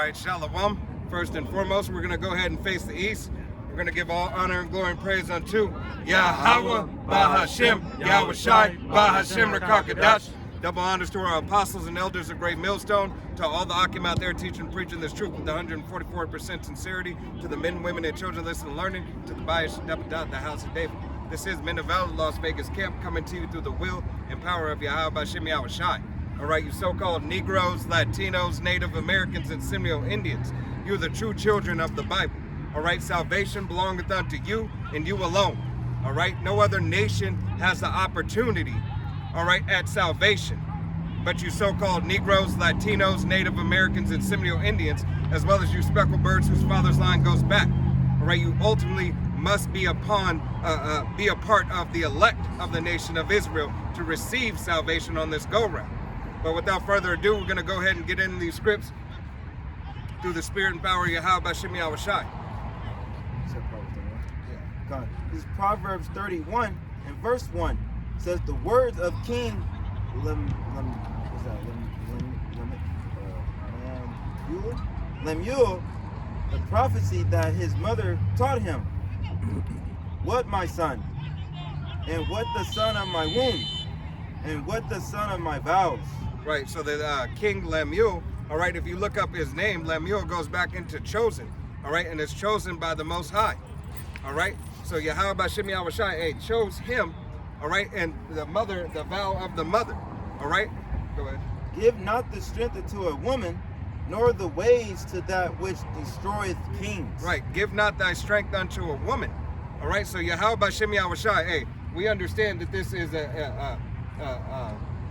right, Shalom. First and foremost, we're going to go ahead and face the east. We're going to give all honor and glory and praise unto Yahweh, Bahashem, Yahweh Shai, Bahashem, Rakakadash. Double honors to our apostles and elders of Great Millstone, to all the Akim out there teaching and preaching this truth with 144% sincerity, to the men, women, and children listening and learning, to the Bayash Dapadat, the house of David. This is Men of Valor, Las Vegas camp, coming to you through the will and power of Yahweh, Bahashem, Yahweh Shai. All right, you so-called Negroes, Latinos, Native Americans, and Seminole Indians, you're the true children of the Bible. All right, salvation belongeth unto you and you alone. All right, no other nation has the opportunity, all right, at salvation. But you so-called Negroes, Latinos, Native Americans, and Seminole Indians, as well as you speckled birds whose father's line goes back. All right, you ultimately must be a part of the elect of the nation of Israel to receive salvation on this go-round. But without further ado, we're going to go ahead and get into these scripts through the spirit and power of Yahweh Bashem Yahweh Shai. This is Proverbs 31 and verse 1. It says, the words of King Lemuel, the prophecy that his mother taught him. What, my son? And what the son of my womb? And what the son of my vows? Right, so the King Lemuel, all right, if you look up his name, Lemuel goes back into chosen, all right, and it's chosen by the Most High, all right? So Yahweh Bashem Yahweh Shai chose him, all right, and the mother, the vow of the mother, all right? Go ahead. Give not the strength unto a woman, nor the ways to that which destroyeth kings. Right, give not thy strength unto a woman, all right? So Yahweh Bashem Yahweh Shai, we understand that this is a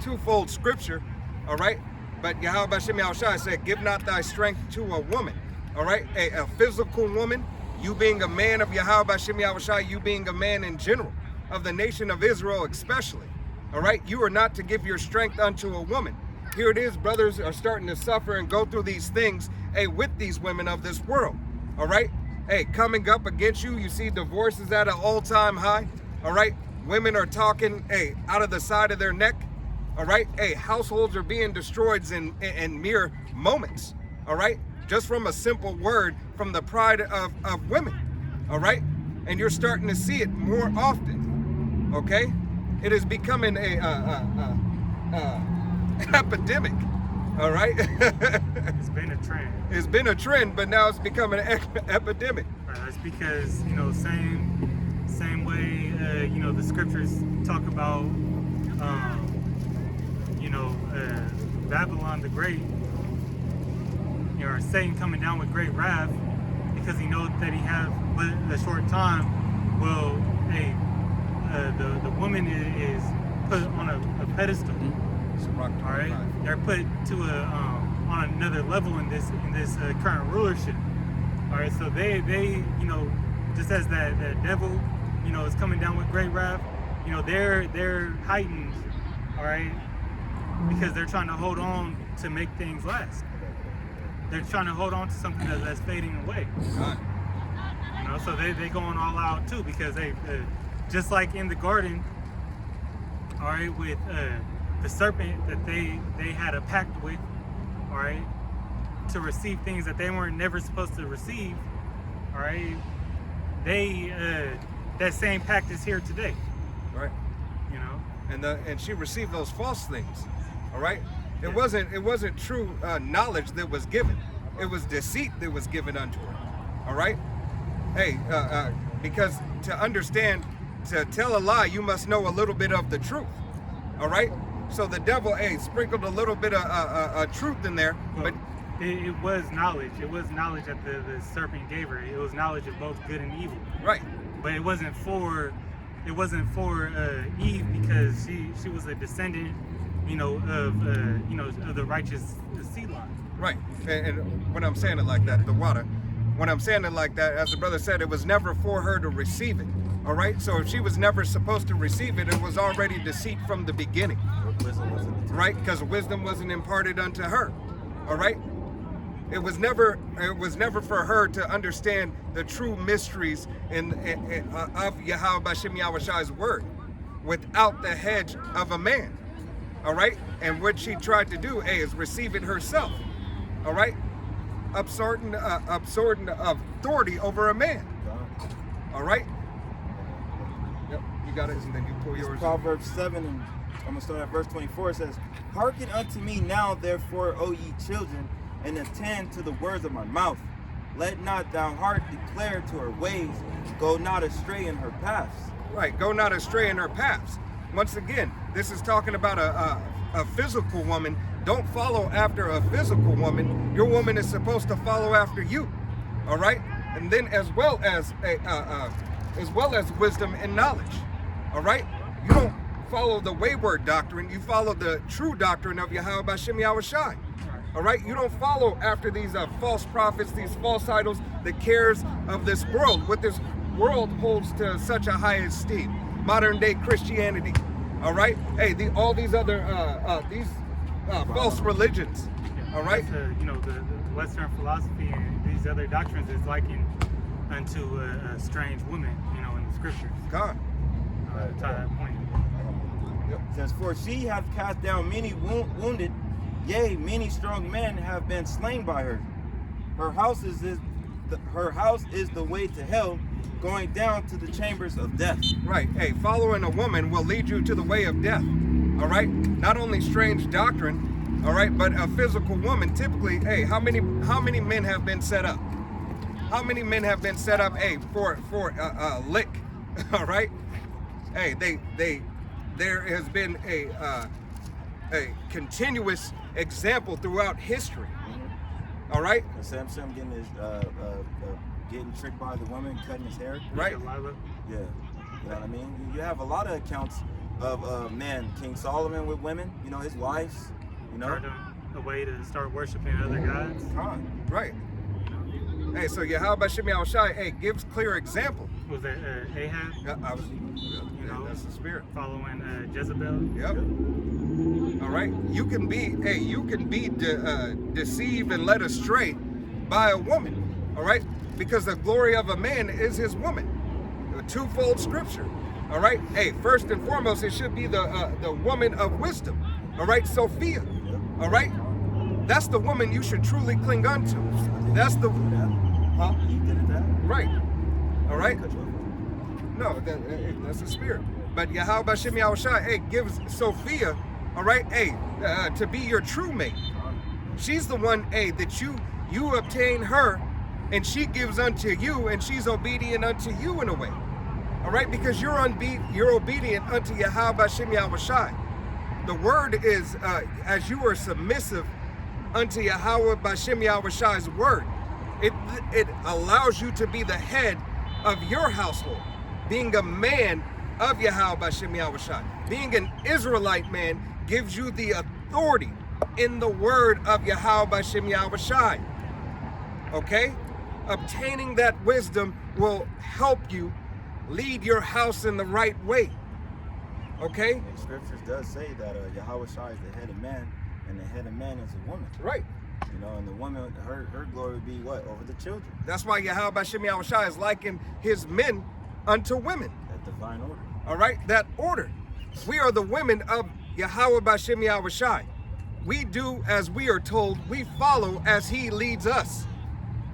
twofold scripture, all right? But Yahweh Bashem Yahweh Shai said, give not thy strength to a woman, all right? A physical woman, you being a man of Yahweh Bashem Yahweh Shai, you being a man in general, of the nation of Israel especially, all right? You are not to give your strength unto a woman. Here it is, brothers are starting to suffer and go through these things, with these women of this world, all right? Coming up against you, you see divorce is at an all-time high, all right? Women are talking, out of the side of their neck, all right? Households are being destroyed in mere moments, all right? Just from a simple word from the pride of women, all right? And you're starting to see it more often, okay? It is becoming a epidemic, all right? It's been a trend. It's been a trend, but now it's becoming an epidemic. That's because, same way, the scriptures talk about, Babylon the Great, or Satan coming down with great wrath, because he knows that he has but a short time. Well, the woman is put on a pedestal. All right, they're put to on another level in this current rulership. All right, so they just as that devil is coming down with great wrath, they're heightened. All right, because they're trying to hold on to make things last. They're trying to hold on to something that's fading away. So they going all out too, because they just like in the garden, all right, with the serpent that they had a pact with, all right, to receive things that they weren't never supposed to receive, all right. That same pact is here today, right? And she received those false things, all right. It wasn't true knowledge that was given. It was deceit that was given unto her, all right. Because to understand, to tell a lie, you must know a little bit of the truth, all right. So the devil, sprinkled a little bit of truth in there, but it was knowledge. It was knowledge that the serpent gave her. It was knowledge of both good and evil. Right. But it wasn't for Eve, because she was a descendant, of the righteous seed line. Right. And when I'm saying it like that, when I'm saying it like that, as the brother said, it was never for her to receive it. All right. So if she was never supposed to receive it, it was already deceit from the beginning. Right? Because wisdom wasn't imparted unto her. All right. It was never for her to understand the true mysteries of Yahweh Bashem Yahweh Shai's word without the hedge of a man. All right. And what she tried to do, is receive it herself. All right. absorbing authority over a man. All right. Yep, you got it, and then you pull It's yours. Proverbs 7, and I'm going to start at verse 24. It says, "Hearken unto me now, therefore, O ye children, and attend to the words of my mouth. Let not thou heart declare to her ways, go not astray in her paths." Right, go not astray in her paths. Once again, this is talking about a physical woman. Don't follow after a physical woman. Your woman is supposed to follow after you. All right, and then as well as wisdom and knowledge. All right, you don't follow the wayward doctrine. You follow the true doctrine of Yahweh B'Shem Yahushai. All right, you don't follow after these false prophets, these false idols, the cares of this world. What this world holds to such a high esteem, modern day Christianity. All right, hey, all these other false religions. All right, The Western philosophy and these other doctrines is likened unto a strange woman, in the scriptures. God. To that point. It says, "For she hath cast down many wounded, yea, many strong men have been slain by her. Her house is the way to hell, going down to the chambers of death." Right. Hey, following a woman will lead you to the way of death. All right. Not only strange doctrine, all right, but a physical woman. Typically, hey, how many men have been set up? How many men have been set up? Hey, for a lick. All right. Hey, there has been a continuous example throughout history. All right. Samson getting his getting tricked by the woman, cutting his hair. Right. Delilah. Yeah, you know what I mean. You have a lot of accounts of men, King Solomon with women. His wives. Turned a way to start worshiping other gods. Right. Hey, so Yahweh B'Shem Yahushai, hey, gives clear example. Was it Ahab? Yeah, that's the spirit. Following Jezebel. Yep. All right. You can be deceived and led astray by a woman. All right. Because the glory of a man is his woman. A twofold scripture. All right. Hey, first and foremost, it should be the woman of wisdom. All right, Sophia. All right. That's the woman you should truly cling unto. That's the. Huh? He did it that. Right. All right. Cut you off. No, that's the spirit. But Yahweh B'Shem Yahushai, hey, gives Sophia, all right, hey, to be your true mate. She's the one, hey, that you obtain her, and she gives unto you, and she's obedient unto you in a way. All right, because you're obedient unto Yahweh B'Shem Yahushai. The word is, as you are submissive unto Yahweh B'Shem Yahushai's word, it allows you to be the head of your household, being a man of Yahweh B'Shem Yahushai. Being an Israelite man gives you the authority in the word of Yahweh B'Shem Yahushai. Okay? Obtaining that wisdom will help you lead your house in the right way. Okay? And scriptures does say that Yahweh Shai is the head of man, and the head of man is a woman. Right. And the woman, her glory would be what? Over the children. That's why Yahweh B'Shem Yahushai is likened his men unto women. That divine order. All right? That order. We are the women of Yahweh B'Shem Yahushai. We do as we are told. We follow as he leads us.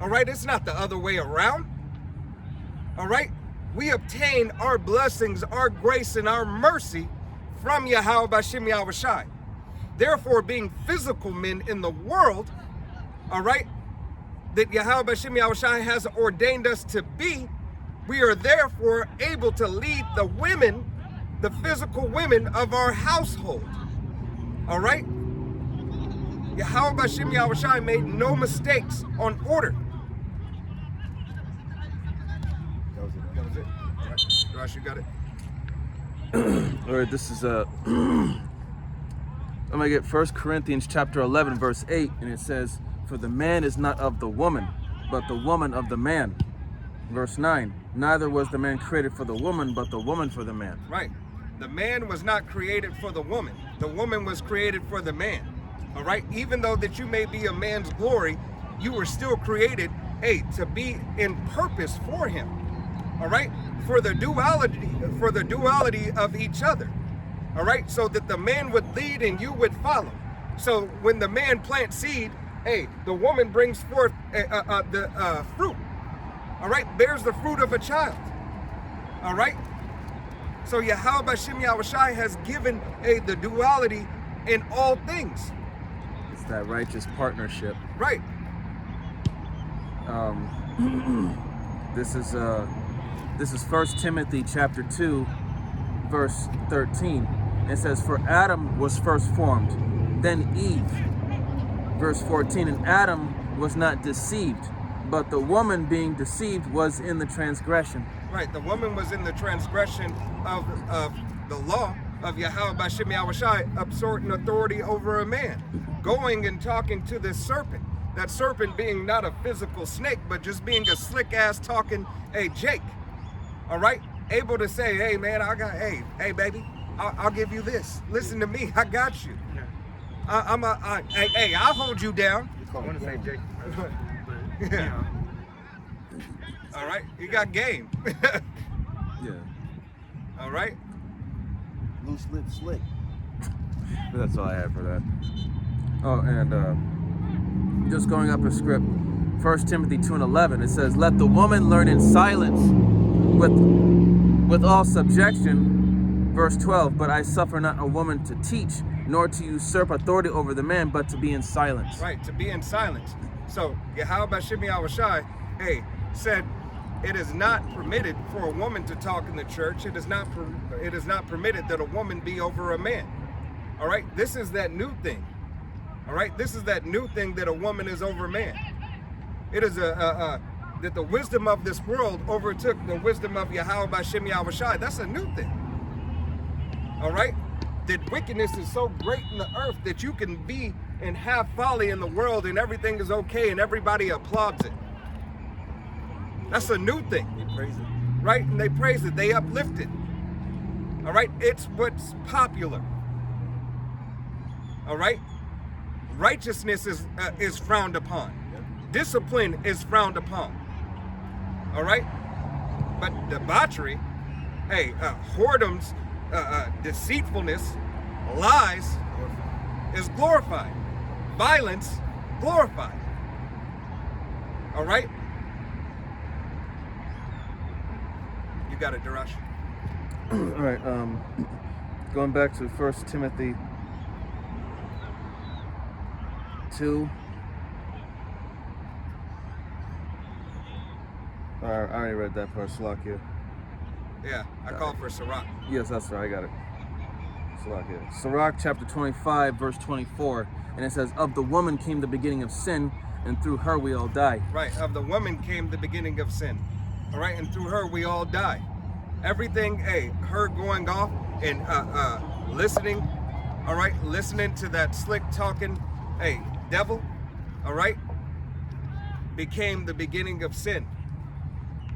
All right? It's not the other way around. All right? We obtain our blessings, our grace, and our mercy from Yahweh B'Shem Yahushai. Therefore, being physical men in the world, all right, that Yahweh B'Shem Yahushai has ordained us to be, we are therefore able to lead the women, the physical women of our household. All right? Yahweh B'Shem Yahushai made no mistakes on order. That was it. All right. Josh, you got it. All right, this is I'm gonna get 1 Corinthians chapter 11, verse 8, and it says, "For the man is not of the woman, but the woman of the man." Verse 9, "Neither was the man created for the woman, but the woman for the man." Right. The man was not created for the woman. The woman was created for the man. All right. Even though that you may be a man's glory, you were still created, hey, to be in purpose for him. All right. For the duality of each other. All right. So that the man would lead and you would follow. So when the man plants seed, hey, the woman brings forth the fruit. All right, bears the fruit of a child. All right. So Yahweh B'Shem Yahushai has given the duality in all things. It's that righteous partnership. Right. This is 1 Timothy chapter 2, verse 13. It says, "For Adam was first formed, then Eve." Verse 14, "And Adam was not deceived, but the woman being deceived was in the transgression." Right. The woman was in the transgression of the law of Yahweh B'Shem Yahushai, absorbing authority over a man, going and talking to this serpent. That serpent being not a physical snake, but just being a slick ass talking Jake. All right, able to say, "Hey man, hey baby, I'll give you this. Listen to me, I got you. Yeah. Hey, I'll hold you down." I want to say Jake, but you Yeah. know. All right, you got game. Yeah, All right. Loose lip slick. that's all I had for that. Oh, and just going up a script, 1 Timothy 2:11, it says, "Let the woman learn in silence with all subjection." Verse 12, "But I suffer not a woman to teach, nor to usurp authority over the man, but to be in silence." Right, to be in silence. So Yahweh B'Shem Yahushai, said it is not permitted for a woman to talk in the church. It is not permitted that a woman be over a man. All right, this is that new thing. All right, this is that new thing that a woman is over man. It is that the wisdom of this world overtook the wisdom of Yahweh B'Shem Yahushai. That's a new thing. All right, that wickedness is so great in the earth that you can be and have folly in the world and everything is okay and everybody applauds it. That's a new thing. They praise it. Right? And they praise it. They uplift it. All right? It's what's popular. All right? Righteousness is frowned upon. Discipline is frowned upon. All right? But debauchery, whoredoms, deceitfulness, lies is glorified. Violence, glorified. All right? You got it, Darash. All right, going back to 1 Timothy 2. I already read that part, Salakia. Yeah, I called for Sirach. Yes, that's right, I got it. Salakia. Sirach chapter 25, verse 24. And it says, "Of the woman came the beginning of sin, and through her we all die." Right, of the woman came the beginning of sin. All right, and through her we all die. Everything, her going off and listening, all right, listening to that slick talking, devil, all right, became the beginning of sin.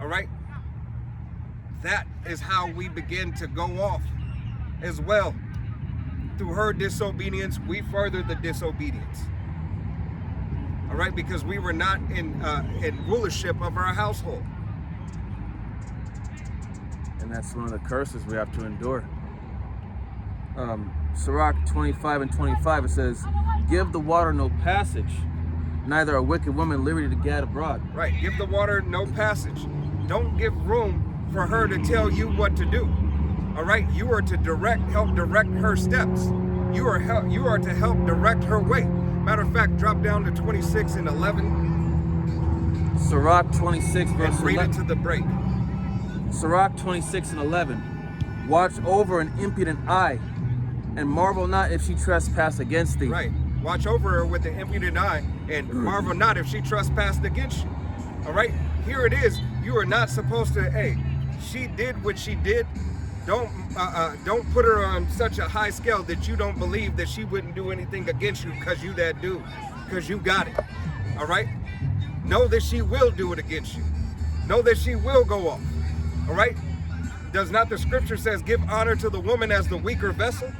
All right, that is how we begin to go off as well. Through her disobedience, we further the disobedience. All right, because we were not in rulership of our household. And that's one of the curses we have to endure. Sirach 25 and 25, it says, "Give the water no passage, neither a wicked woman liberty to gad abroad." Right, give the water no passage. Don't give room for her to tell you what to do. All right, you are to help direct her steps. You are to help direct her way. Matter of fact, drop down to 26 and 11 Sirach 26 verse and read 11. it to the break. Sirach 26 and 11. "Watch over an impudent eye, and marvel not if she trespass against thee." Right, watch over her with the impudent eye, and marvel not if she trespassed against you. All right, here it is. You are not supposed to. She did what she did. Don't put her on such a high scale that you don't believe that she wouldn't do anything against you because you that dude, because you got it. All right, know that she will do it against you. Know that she will go off. All right, does not the scripture says give honor to the woman as the weaker vessel?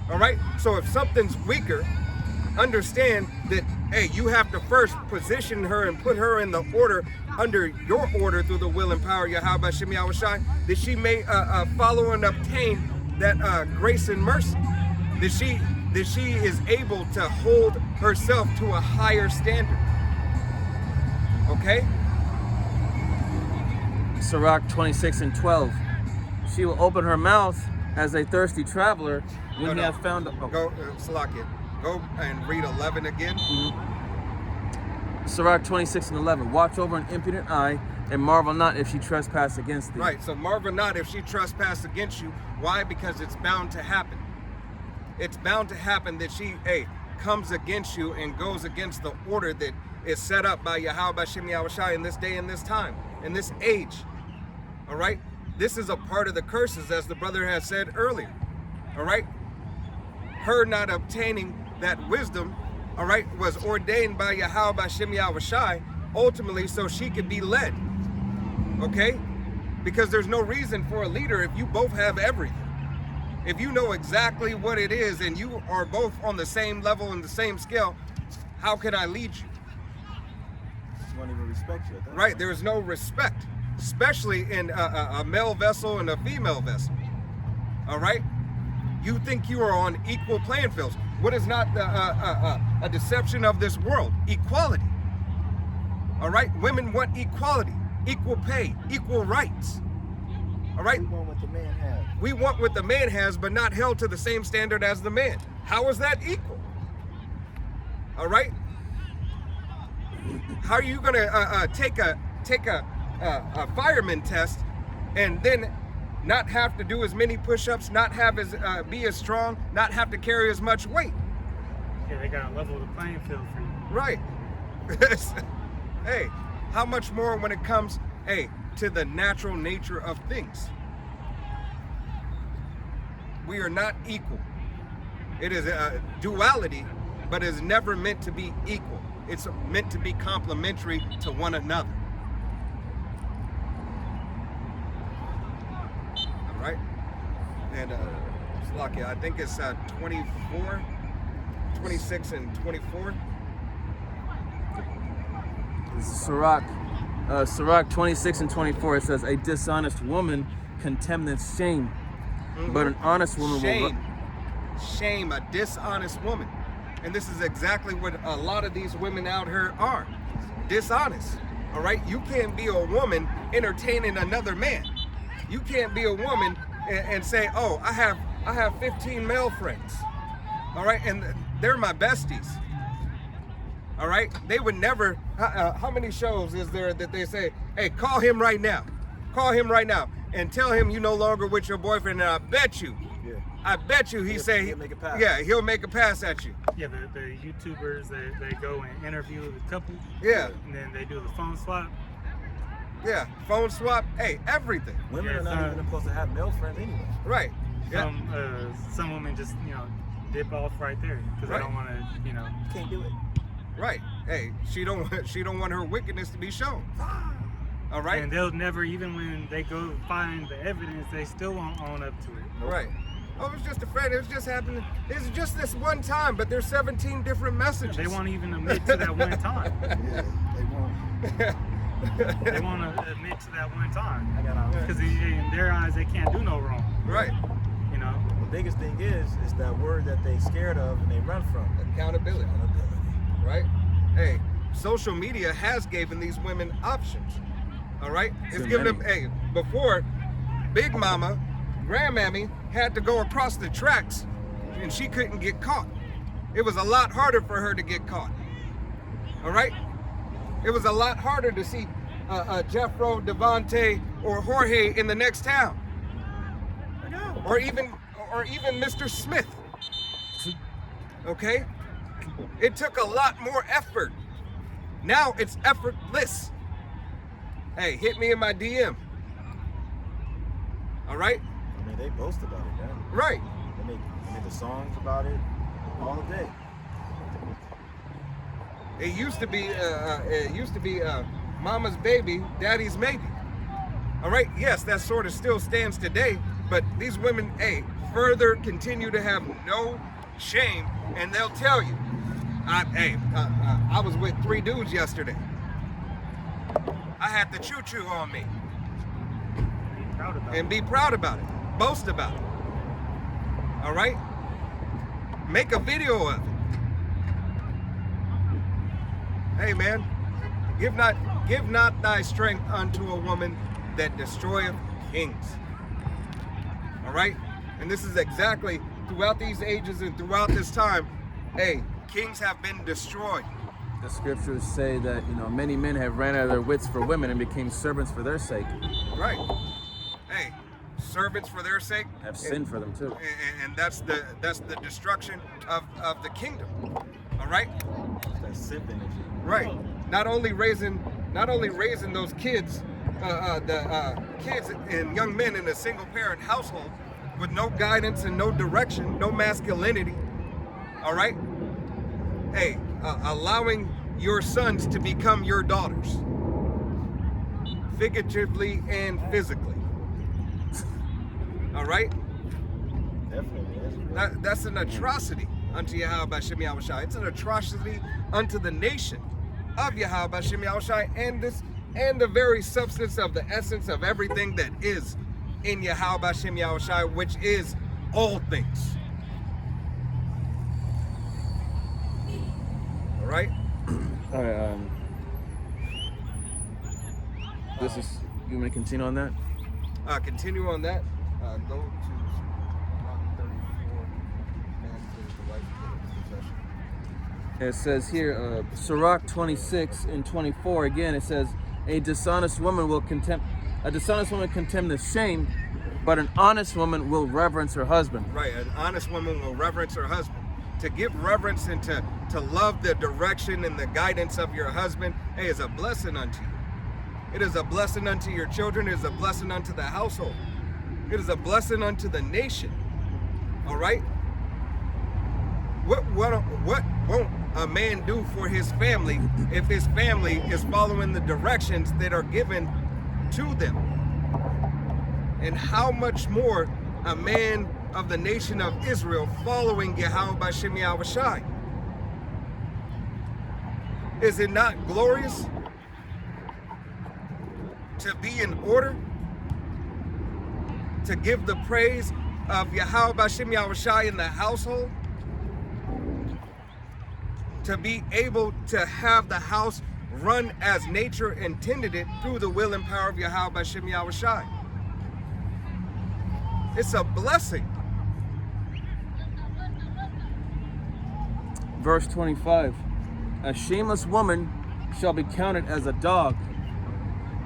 All right, so if something's weaker, understand that you have to first position her and put her in the order under your order through the will and power of Yahweh B'Shem Yahushai, that she may follow and obtain that grace and mercy, that she is able to hold herself to a higher standard. Okay? Sirach 26 and 12. She will open her mouth as a thirsty traveler when he hath found. Go, Salakia. Go and read 11 again. Sirach 26 and 11. Watch over an impudent eye, and marvel not if she trespass against thee. Right, so marvel not if she trespass against you. Why? Because it's bound to happen. It's bound to happen that she, comes against you and goes against the order that is set up by Yahweh B'Shem Yahushai in this day and this time, in this age. All right? This is a part of the curses, as the brother has said earlier. All right? Her not obtaining that wisdom, all right, was ordained by Yahweh B'Shem Yahushai, ultimately so she could be led. Okay? Because there's no reason for a leader if you both have everything. If you know exactly what it is and you are both on the same level and the same scale, how can I lead you? She won't even respect you. Right, there is no respect, especially in a male vessel and a female vessel. All right? You think you are on equal playing fields. What is not a deception of this world? Equality. All right? Women want equality, equal pay, equal rights. All right? We want what the man has. We want what the man has, but not held to the same standard as the man. How is that equal? All right? How are you gonna take a fireman test and then not have to do as many push-ups, not have as be as strong, not have to carry as much weight? Yeah, they gotta level the playing field for you. Right. Hey, how much more when it comes, to the natural nature of things? We are not equal. It is a duality, but it is never meant to be equal. It's meant to be complementary to one another. All right? And Salakia, I think it's 24, 26 and 24. Sirach 26 and 24, it says, a dishonest woman contemneth shame, but an honest woman will... Shame, a dishonest woman. And this is exactly what a lot of these women out here are. Dishonest. All right? You can't be a woman entertaining another man. You can't be a woman and say, oh, I have 15 male friends. All right? And they're my besties. All right? They would never, how many shows is there that they say, hey, call him right now. Call him right now and tell him you no longer with your boyfriend, and I bet you He'll make a pass. Yeah, he'll make a pass at you. Yeah, the YouTubers, they go and interview the couple. Yeah. And then they do the phone swap. Yeah, phone swap, everything. Women are not even supposed to have male friends anyway. Right. Yeah. Some women just, dip off right there because Right. they don't want to, Can't do it. Right. Hey, she don't want her wickedness to be shown. All right. And they'll never, even when they go find the evidence, they still won't own up to it. Right. Oh, it was just a friend. It was just happening. It's just this one time, but there's 17 different messages. They won't even admit to that one time. Yeah, they won't. They won't admit to that one time. I got Because in their eyes, they can't do no wrong. Right. The biggest thing is that word that they scared of and they run from. Accountability. Right. Hey, social media has given these women options. All right. It's given them. Before, Big Mama, Grandmammy had to go across the tracks, and she couldn't get caught. It was a lot harder for her to get caught. All right. It was a lot harder to see Jeffro, Devontae, or Jorge in the next town, or even Mr. Smith. Okay. It took a lot more effort. Now it's effortless. Hey, hit me in my DM. All right? I mean, they boast about it, man. Right. They make the songs about it all day. It used to be mama's baby, daddy's maybe. All right? Yes, that sort of still stands today, but these women, further continue to have no shame, and they'll tell you, I was with 3 dudes yesterday. I had the choo-choo on me. Be proud about And be proud about it. Boast about it. All right? Make a video of it. Hey man, give not thy strength unto a woman that destroyeth kings. All right? And this is exactly throughout these ages and throughout this time, hey, kings have been destroyed. The scriptures say that, many men have ran out of their wits for women and became servants for their sake. Right. Hey, servants for their sake Have sinned for them too. and that's the destruction of the kingdom. All right? That simp energy. Right. Not only raising those kids, kids and young men in a single parent household with no guidance and no direction, no masculinity. All right? Hey, allowing your sons to become your daughters, figuratively and physically. All right? Definitely. That's an atrocity unto Yahweh B'Shem Yahushai. It's an atrocity unto the nation of Yahweh B'Shem Yahushai and the very substance of the essence of everything that is in Yahweh B'Shem Yahushai, which is all things. All right? All right. This is. You want me to continue on that? Continue on that. Go to Psalm 34 and to the wife of the possession. It says here, Sirach 26 and 24. Again, it says, a dishonest woman contemn the shame, but an honest woman will reverence her husband. Right, an honest woman will reverence her husband. To give reverence and to love the direction and the guidance of your husband, hey, is a blessing unto you. It is a blessing unto your children. It is a blessing unto the household. It is a blessing unto the nation. All right? What won't a man do for his family if his family is following the directions that are given to them? And how much more a man of the nation of Israel following Yahweh B'Shem Yahushai? Is it not glorious to be in order, to give the praise of Yahweh B'Shem Yahushai in the household, to be able to have the house run as nature intended it through the will and power of Yahweh B'Shem Yahushai? It's a blessing. Verse 25, a shameless woman shall be counted as a dog,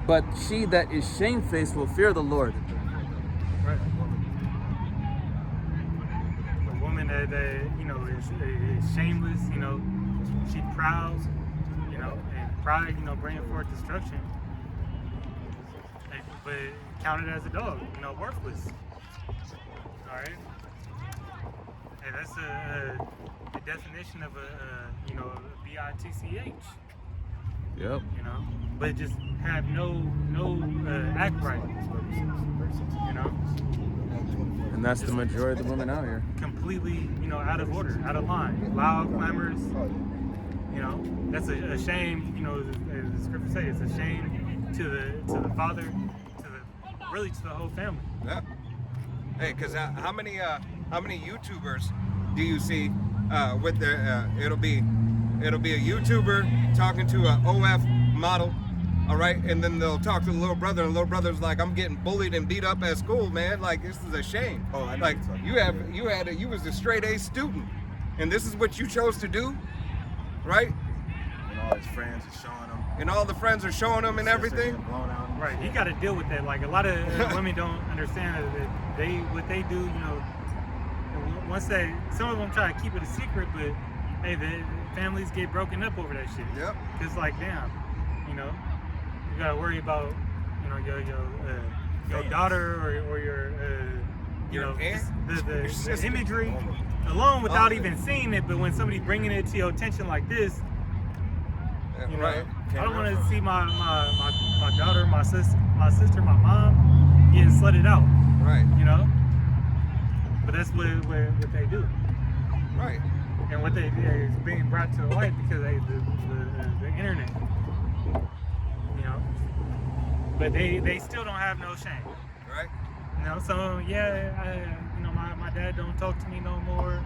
but she that is shamefaced will fear the Lord. Right. A woman that is shameless, she proud, and pride, bringing forth destruction. But counted as a dog, worthless. All right. And that's the definition of a bitch. Yep. But just have no act right. And that's the majority of the women out here. Completely, out of order, out of line, loud, clamorous. That's a shame. As the scripture says, it's a shame to the father, to the whole family. Yeah. Hey, because how many YouTubers do you see with their? It'll be a YouTuber talking to a OF model, all right, and then they'll talk to the little brother, and the little brother's like, "I'm getting bullied and beat up at school, man. Like, this is a shame. Oh, I know like what you're talking you was a straight A student, and this is what you chose to do, right? And all his friends are showing him. And all the friends are showing him and everything. Blown out. Right, he got to deal with that. Like a lot of women don't understand that what they do. Once some of them try to keep it a secret, but hey, the families get broken up over that shit. Yep. It's like, damn, you gotta worry about, your daughter or your aunt, your sister. the imagery alone without even seeing it. But when somebody bringing it to your attention like this, Right. I don't want to see my daughter, my sister, my mom getting slutted out. Right. But that's what they do. Right. And what they is being brought to the light because the internet. But they still don't have no shame. Right. Some of them, my dad don't talk to me no more.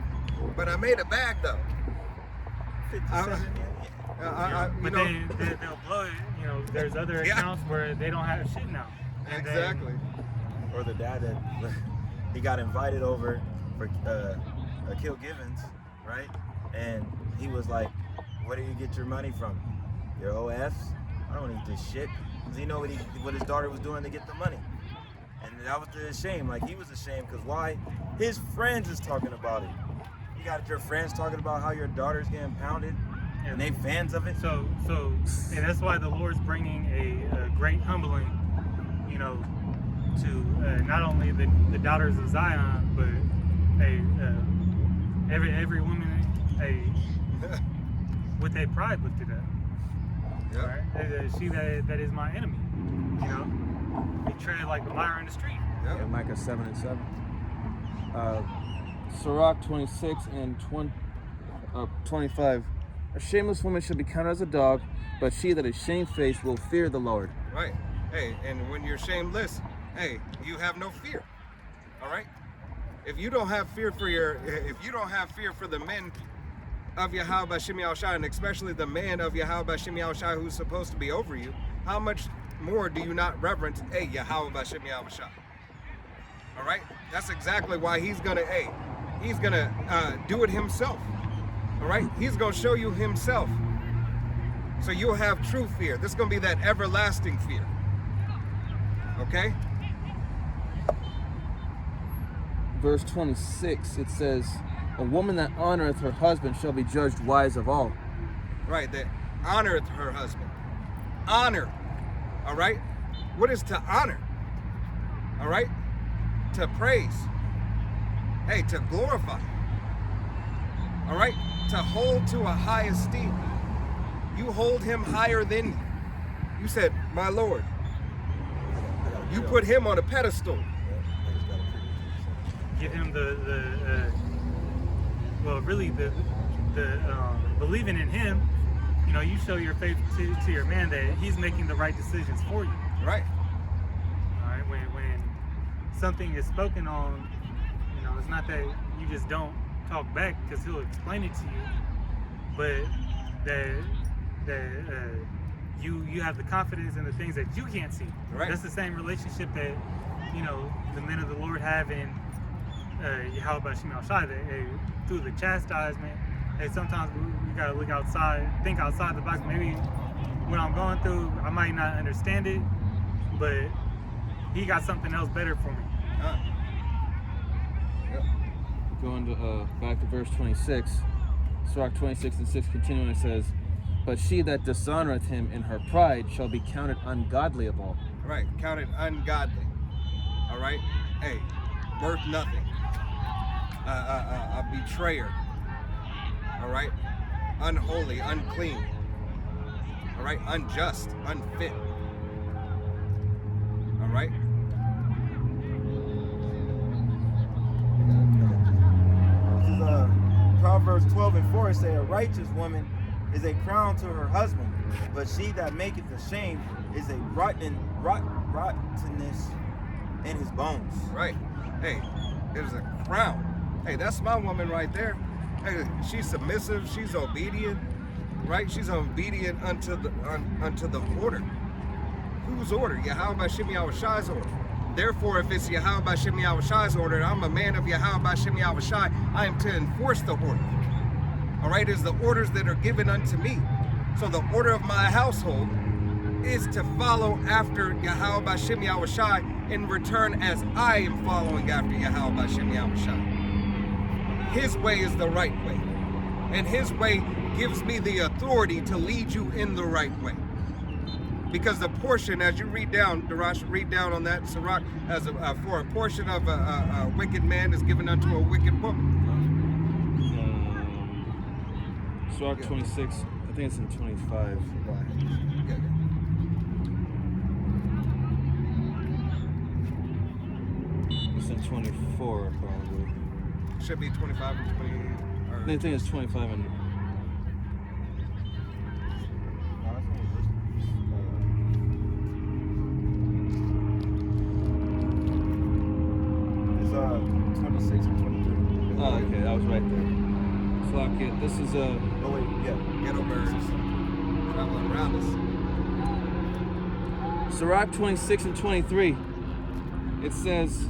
But I made a bag though. 57, You But know, they'll blow it. You know, there's other Yeah. accounts where they don't have shit now. And then- exactly. Or the dad that he got invited over for Kill Givens, right? And he was like, "Where do you get your money from? Your OFs? I don't eat this shit." Because he know what his daughter was doing to get the money. And that was the shame. Like, he was ashamed because why? His friends is talking about it. You got your friends talking about how your daughter's getting pounded, and they fans of it. So, and that's why the Lord's bringing a great humbling, you know, to not only the daughters of Zion, but every woman with a pride lifted up. Yeah. Right? She that is my enemy. You know, they tread like a liar in the street. Yeah, Yeah. Micah 7:7. Sirach 26 and 25. A shameless woman shall be counted as a dog, but she that is shamefaced will fear the Lord. Right. Hey, and when you're shameless, hey, you have no fear. All right. If you don't have fear for the men of Yahweh B'Shem Yahushua, and especially the man of Yahweh B'Shem Yahushua who's supposed to be over you, how much more do you not reverence Yahweh B'Shem Yahushua? All right. That's exactly why he's gonna do it himself. All right. He's gonna show you himself. So you'll have true fear. This is gonna be that everlasting fear. Okay? Verse 26, it says, a woman that honoreth her husband shall be judged wise of all. Right, that honoreth her husband. Honor. All right? What is to honor? All right? To praise. Hey, to glorify. All right? To hold to a high esteem. You hold him higher than you. You said, my Lord. You put him on a pedestal. Give him believing in him. You know, you show your faith to your man that he's making the right decisions for you. Right. All right, when something is spoken on, you know, it's not that you just don't talk back because he'll explain it to you, but you have the confidence in the things that you can't see. Right. That's the same relationship that, you know, the men of the Lord have in Yahweh B'Shem Yahushua, through the chastisement. Hey, sometimes we gotta look outside, think outside the box. Maybe what I'm going through, I might not understand it, but he got something else better for me. Yep. Going to back to verse 26, Sirach 26 and 6 continuing, it says, but she that dishonoreth him in her pride shall be counted ungodly of all. Right. Counted ungodly. All right. Hey, worth nothing. A betrayer. All right. Unholy, unclean. All right. Unjust, unfit. All right. This is Proverbs 12:4. It say, a righteous woman is a crown to her husband, but she that maketh ashamed is a rottenness in his bones. Right. Hey, it is a crown. Hey, that's my woman right there. Hey, she's submissive. She's obedient. Right? She's obedient unto the order. Whose order? Yahweh B'Shem Yahushua's order. Therefore, if it's Yahweh B'Shem Yahushua's order, and I'm a man of Yahweh B'Shem Yahushua, I am to enforce the order. All right, is the orders that are given unto me. So the order of my household is to follow after Yahweh B'Shem Yahushua in return as I am following after Yahweh B'Shem Yahushua. His way is the right way. And his way gives me the authority to lead you in the right way. Because the portion, as you read down, Darash, read down on that Sirach, as for a portion of a wicked man is given unto a wicked woman. Sirach 26, I think it's in 25. Yeah. It's in 24 probably. Should be 25 and 20. Or, I think it's 25 and It's 26 or 23. oh, okay, that was right there. So this is Oh wait, yeah. Ghetto birds. traveling around us. Sirach 26 and 23, it says,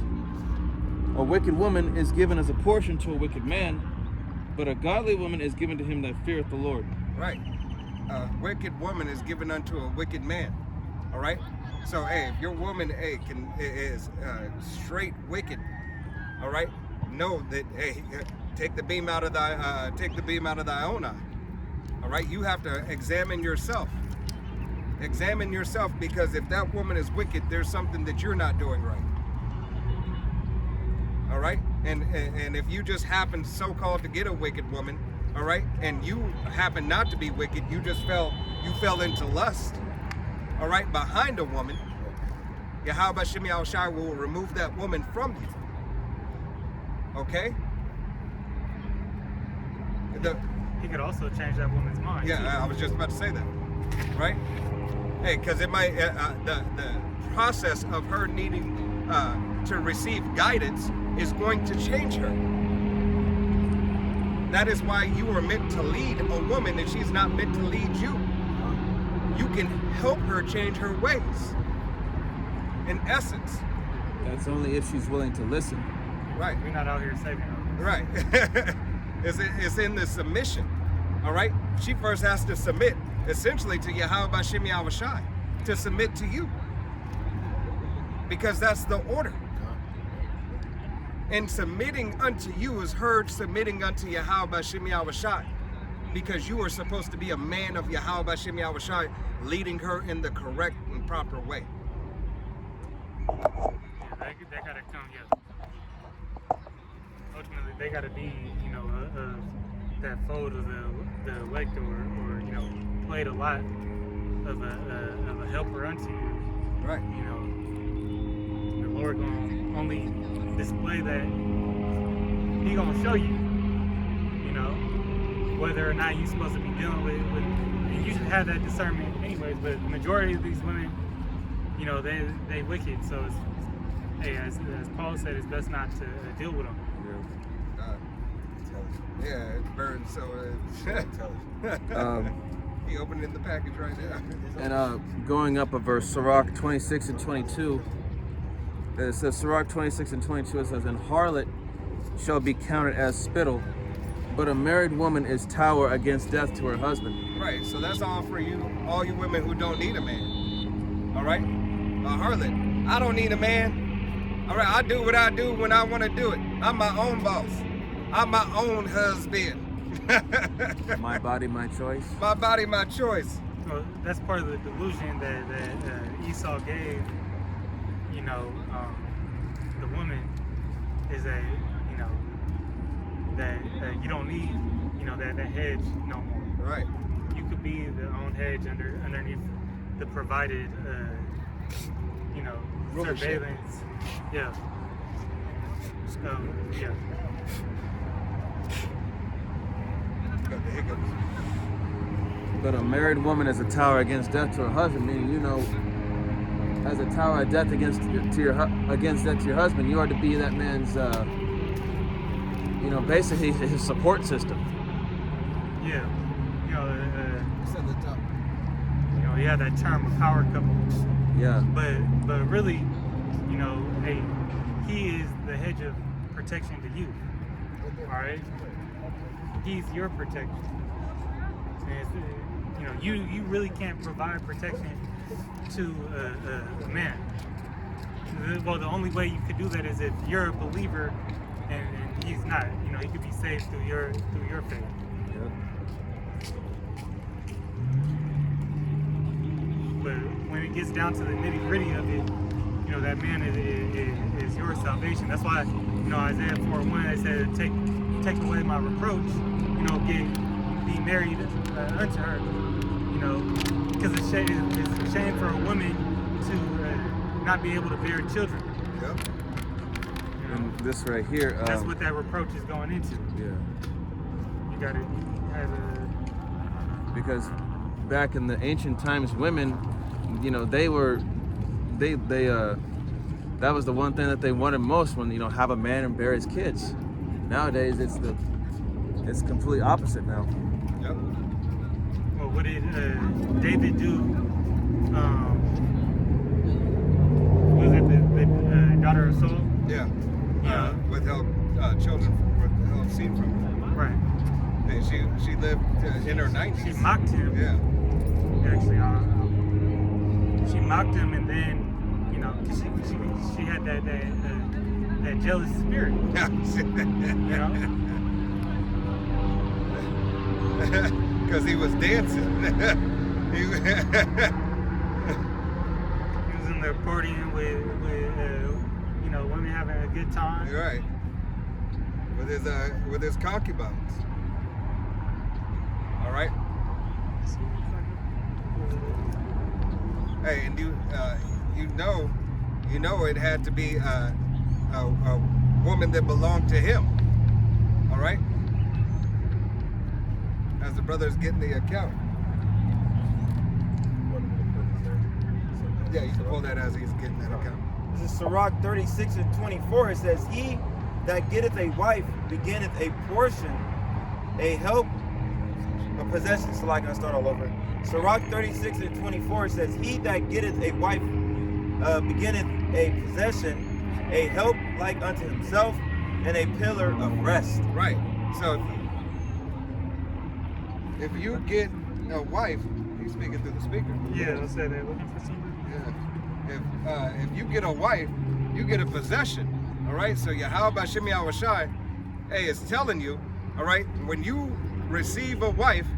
a wicked woman is given as a portion to a wicked man, but a godly woman is given to him that feareth the Lord. Right. A wicked woman is given unto a wicked man. All right. So, hey, if your woman, hey, is straight wicked, all right, know that, hey, take the beam out of thy own eye. All right. You have to examine yourself. Examine yourself, because if that woman is wicked, there's something that you're not doing right. All right. And if you just happen so-called to get a wicked woman, all right, and you happen not to be wicked, you fell into lust, all right, behind a woman, Yahweh Shem Yahushai will remove that woman from you. Okay? He could also change that woman's mind. Yeah, too. I was just about to say that, right? Hey, because it might, the process of her needing to receive guidance is going to change her. That is why you are meant to lead a woman, and she's not meant to lead you. You can help her change her ways, in essence. That's only if she's willing to listen. Right. We're not out here saving her. Right. It's in the submission. All right. She first has to submit, essentially, to Yahweh Shem Yahushai, to submit to you, because that's the order. And submitting unto you is her submitting unto Yahweh Shem Yahushai, because you are supposed to be a man of Yahweh Shem Yahushai, leading her in the correct and proper way. Yeah, they gotta come. Yeah. Ultimately, they gotta be, that fold of the elect, or played a lot of a helper unto you. Right. The Lord gonna only display that. He gonna show you, whether or not you're supposed to be dealing with and you should have that discernment anyways, but the majority of these women, they wicked, so it's, hey, as Paul said, it's best not to deal with them. Yeah, it burns, so he opened in the package right now. And going up a verse, Sirach 26 and 22, it says, Sirach 26 and 22, it says, and harlot shall be counted as spittle, but a married woman is tower against death to her husband. Right, so that's all for you, all you women who don't need a man. All right? A harlot, I don't need a man. All right, I do what I do when I want to do it. I'm my own boss. I'm my own husband. My body, my choice. My body, my choice. Well, that's part of the delusion that Esau gave, the woman is that you don't need, that hedge no more. Right. You could be the own hedge underneath the provided, Rulership. surveillance. Yeah. Yeah. Got the hiccups. But a married woman is a tower against death to her husband, meaning, as a tower of death against death to your husband, you are to be that man's, basically his support system. Yeah. It's at the top. You have that term of power couple. Yeah. But really, hey, he is the hedge of protection to you. All right? He's your protection. And it's, you really can't provide protection to a man. Well, the only way you could do that is if you're a believer and he's not. He could be saved through your faith. But when it gets down to the nitty-gritty of it, that man is your salvation. That's why, Isaiah 4:1, it said, take away my reproach, be married unto her, because it's a shame for a woman to not be able to bear children. Yep. And this right here. That's what that reproach is going into. Yeah. You got to have Because back in the ancient times, women, that was the one thing that they wanted most, when have a man and bear his kids. Nowadays it's completely opposite now. Yep. Well, what did David do? Was it the daughter of Saul? Yeah. Yeah. Withheld seed from her. Right. And she lived in her 90s. She mocked him. Yeah. Actually, she mocked him, and then, you know, 'cause she had that jealous spirit. You know? Because he was dancing. He was in there partying with you know, women having a good time. You're right. With his concubines. All right. Hey, and you know it had to be a woman that belonged to him. All right. As the brother's getting the account. Yeah, you can pull that as he's getting that account. This is Sirach 36 and 24. It says, he that getteth a wife beginneth a portion, a help, a possession. So like I start all over. Sirach 36 and 24 says, he that getteth a wife beginneth a possession, a help like unto himself, and a pillar of rest. Right. So if you get a wife, he's speaking through the speaker. Yeah, I said they're looking for somebody. Yeah. If you get a wife, you get a possession. All right. So Yahweh B'Shem Yahushai, hey, is telling you, all right, when you receive a wife,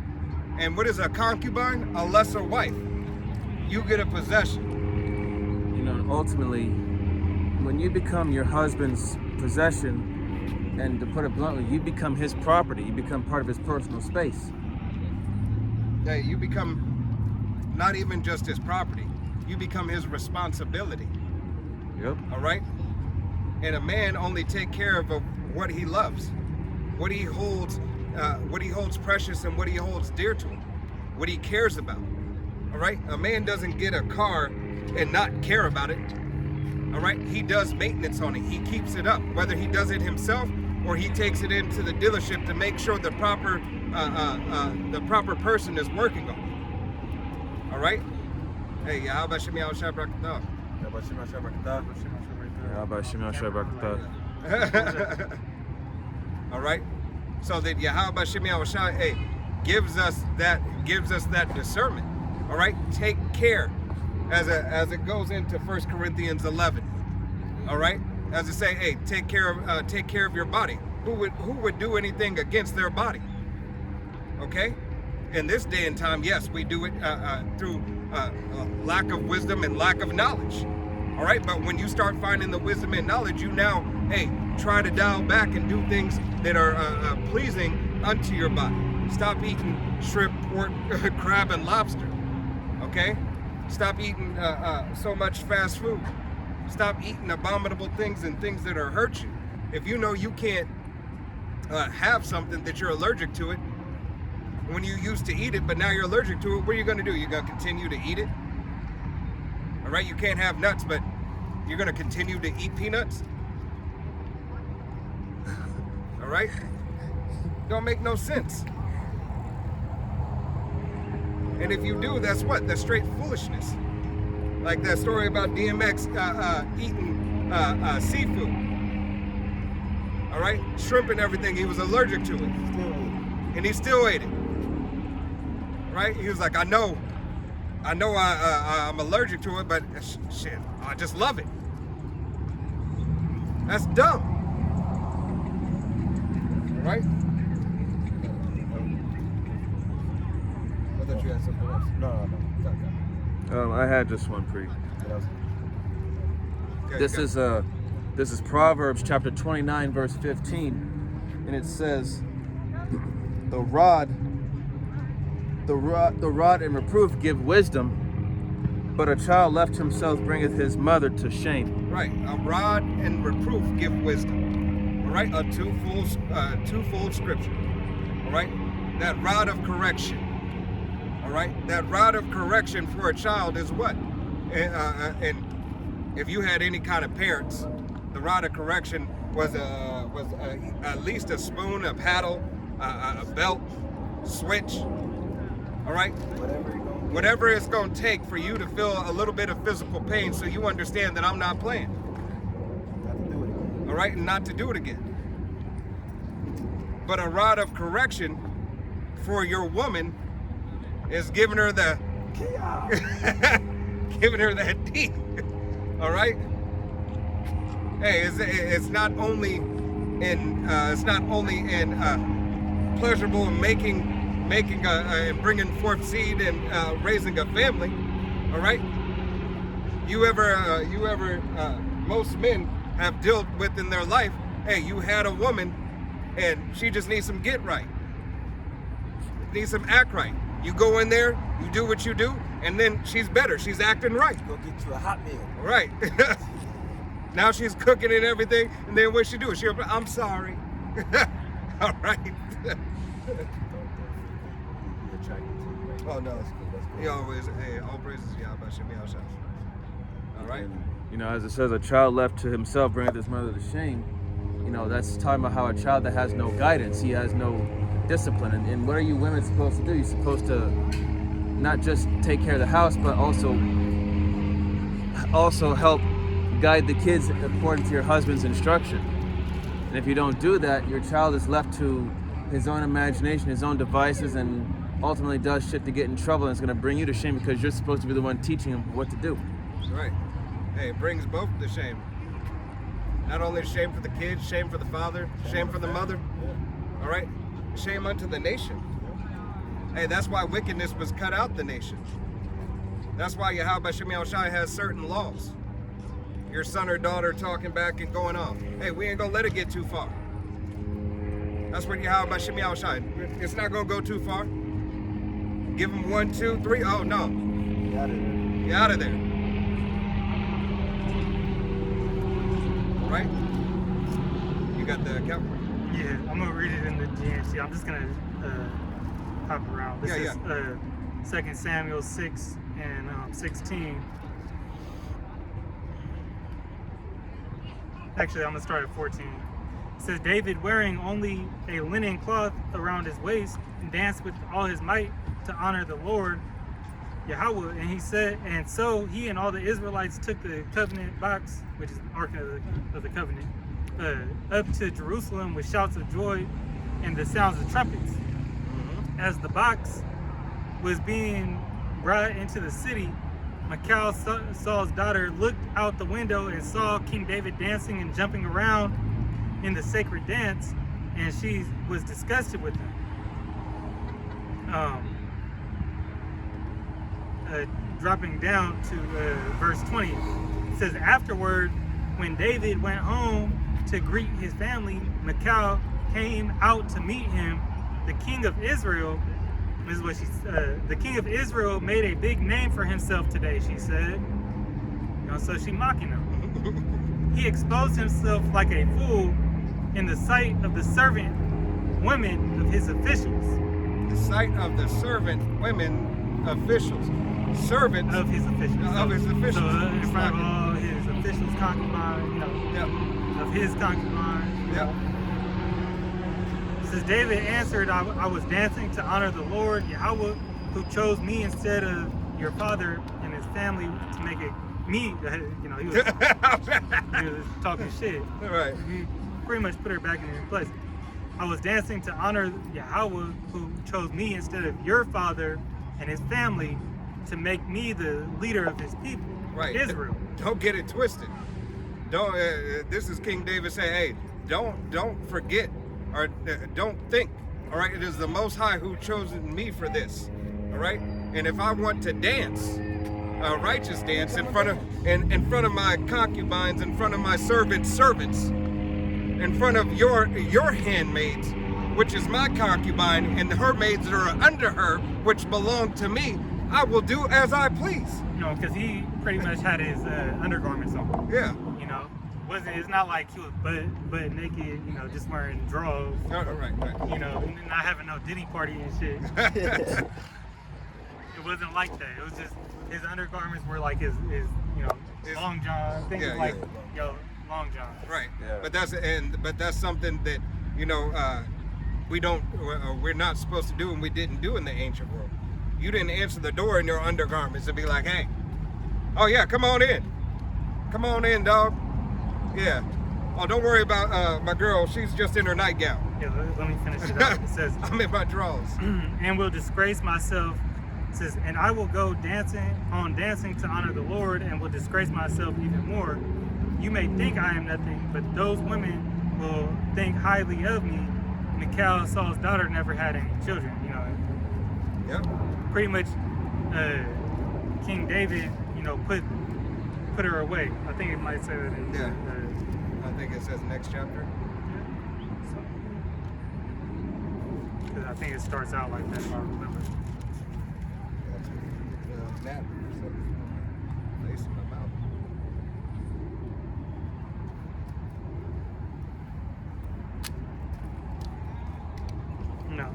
and what is a concubine? A lesser wife. You get a possession. You know, ultimately, when you become your husband's possession, and to put it bluntly, you become his property. You become part of his personal space. Hey, you become not even just his property. You become his responsibility. Yep. All right. And a man only take care of what he loves, what he holds precious, and what he holds dear to him, what he cares about. All right. A man doesn't get a car and not care about it. All right. He does maintenance on it. He keeps it up, whether he does it himself or he takes it into the dealership to make sure the proper person is working on it. All right. Hey, Yahweh Shem Yahushua Barakatah. All right. So that Yahweh Shem Yahushua, hey, gives us that discernment. All right. Take care, as it goes into 1 Corinthians 11. All right. As I say, hey, take care of your body. Who would do anything against their body? Okay. In this day and time, yes, we do it through lack of wisdom and lack of knowledge. All right, but when you start finding the wisdom and knowledge, you now, hey, try to dial back and do things that are pleasing unto your body. Stop eating shrimp, pork, crab, and lobster. Okay, stop eating so much fast food. Stop eating abominable things and things that are hurt you. If you know you can't have something that you're allergic to it, when you used to eat it, but now you're allergic to it, what are you going to do? You're going to continue to eat it? All right, you can't have nuts, but you're going to continue to eat peanuts? All right? Don't make no sense. And if you do, that's what? That's straight foolishness. Like that story about DMX eating seafood. All right? Shrimp and everything, he was allergic to it. And he still ate it. Right? He was like, I know I'm allergic to it, but shit, I just love it. That's dumb. Right? I thought you had something else. No. I had just one pre. Okay, This okay. is Proverbs chapter 29, verse 15, and it says, "The rod and reproof give wisdom, but a child left himself bringeth his mother to shame." Right. A rod and reproof give wisdom. All right. A twofold scripture. All right. That rod of correction. All right. That rod of correction for a child is what? And if you had any kind of parents, the rod of correction was at least a spoon, a paddle, a belt, switch. All right? Whatever it's going to take for you to feel a little bit of physical pain so you understand that I'm not playing. All right? And not to do it again. But a rod of correction for your woman is giving her the giving her that D. All right? Hey, it's not only in pleasurable in making and bringing forth seed and raising a family. All right? Most men have dealt with in their life. Hey, you had a woman, and she just needs some get right, needs some act right. You go in there, you do what you do, and then she's better. She's acting right. Go get you a hot meal. Right. Now she's cooking and everything, and then what she do? I'm sorry. All right. Oh no, he always, hey, all praises to Yahweh Shem Yahshua. All right. You know, as it says, a child left to himself bringeth his mother to shame. You know, that's talking about how a child that has no guidance, he has no discipline. And what are you women supposed to do? You're supposed to not just take care of the house, but also help guide the kids according to your husband's instruction. And if you don't do that, your child is left to his own imagination, his own devices, and ultimately does shit to get in trouble, and it's going to bring you to shame because you're supposed to be the one teaching him what to do. Right. Hey, it brings both to shame. Not only shame for the kids, shame for the father, shame for the mother. All right? Shame unto the nation. Hey, that's why wickedness was cut out the nation. That's why Yahweh Shem Yahushai has certain laws. Your son or daughter talking back and going off. Hey, we ain't gonna let it get too far. That's what Yahweh Shem Yahushai. It's not gonna go too far. Give them 1, 2, 3. Oh no. Get out of there. All right? You got the account? Yeah, I'm gonna read it in the GMC. I'm just gonna hop around. This is 2 Samuel 6 and 16. Actually, I'm gonna start at 14. It says, David, wearing only a linen cloth around his waist, danced with all his might to honor the Lord Yahweh. And he said, and so he and all the Israelites took the covenant box, which is the Ark of the Covenant, up to Jerusalem with shouts of joy and the sounds of trumpets. As the box was being brought into the city, Michal, Saul's daughter, looked out the window and saw King David dancing and jumping around in the sacred dance, and she was disgusted with him. Dropping down to verse 20, it says, afterward, when David went home to greet his family, Michal came out to meet him. The king of Israel, this is what she said, the king of Israel made a big name for himself today, she said. You know, so she mocking him. He exposed himself like a fool in the sight of the servant women of his officials. The sight of the servant women officials. Servant of his officials. Of his officials. So in front of all his officials, concubine, you know, of his concubine. Yeah. It says, David answered, I was dancing to honor the Lord Yahweh, who chose me instead of your father and his family to make it me. You know, he was talking shit. Right. He pretty much put her back in her place. I was dancing to honor Yahweh, who chose me instead of your father and his family to make me the leader of his people, right. Israel. Don't get it twisted. Don't. This is King David saying, hey, don't forget, or don't think. All right, it is the Most High who chosen me for this. All right, and if I want to dance, a righteous dance in front of my concubines, in front of my servants, in front of your handmaids, which is my concubine, and her maids that are under her, which belong to me, I will do as I please. You know, because he pretty much had his undergarments on. Yeah. You know, it's not like he was butt naked, you know, just wearing drawers. Right. You know, and not having no Diddy party and shit. It wasn't like that. It was just his undergarments were like his you know, long john. Things like long john. Right. Yeah. But that's something that, you know, we're not supposed to do, and we didn't do in the ancient world. you didn't answer the door in your undergarments and be like, hey, oh yeah, come on in. Come on in, dog. Yeah. Oh, don't worry about my girl. She's just in her nightgown. Yeah, let me finish it up. It says, I'm in my drawers. and will disgrace myself. It says, and I will go dancing to honor the Lord, and will disgrace myself even more. You may think I am nothing, but those women will think highly of me. Michal, Saul's daughter, never had any children. You know, Yep. pretty much King David, you know, put her away. I think it might say that in Yeah. I think it says next chapter. because I think it starts out like that if I remember. Nap. Place in my mouth. No.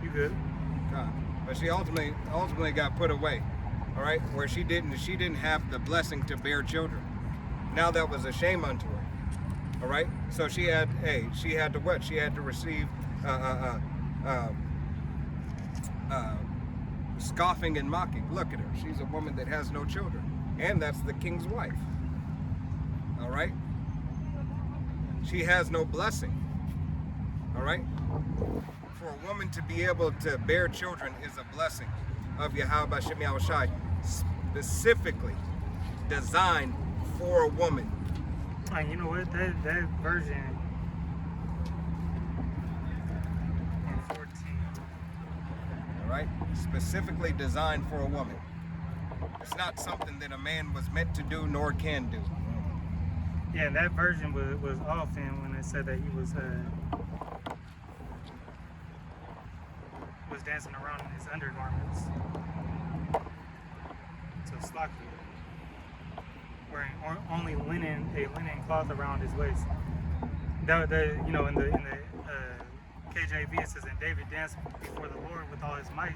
You good? But she ultimately got put away. All right, where she didn't have the blessing to bear children. Now that was a shame unto her. All right, so she had to what? She had to receive scoffing and mocking. Look at her. She's a woman that has no children, and that's the king's wife. All right, she has no blessing. All right, for a woman to be able to bear children is a blessing of Yahweh Shem Yahushai, specifically designed for a woman. And you know what? That version in 14. All right, specifically designed for a woman. It's not something that a man was meant to do nor can do. Yeah, that version was often when it said that he was dancing around in his undergarments. So slaki, wearing only a linen cloth around his waist. That you know in the KJV it says, and David danced before the Lord with all his might,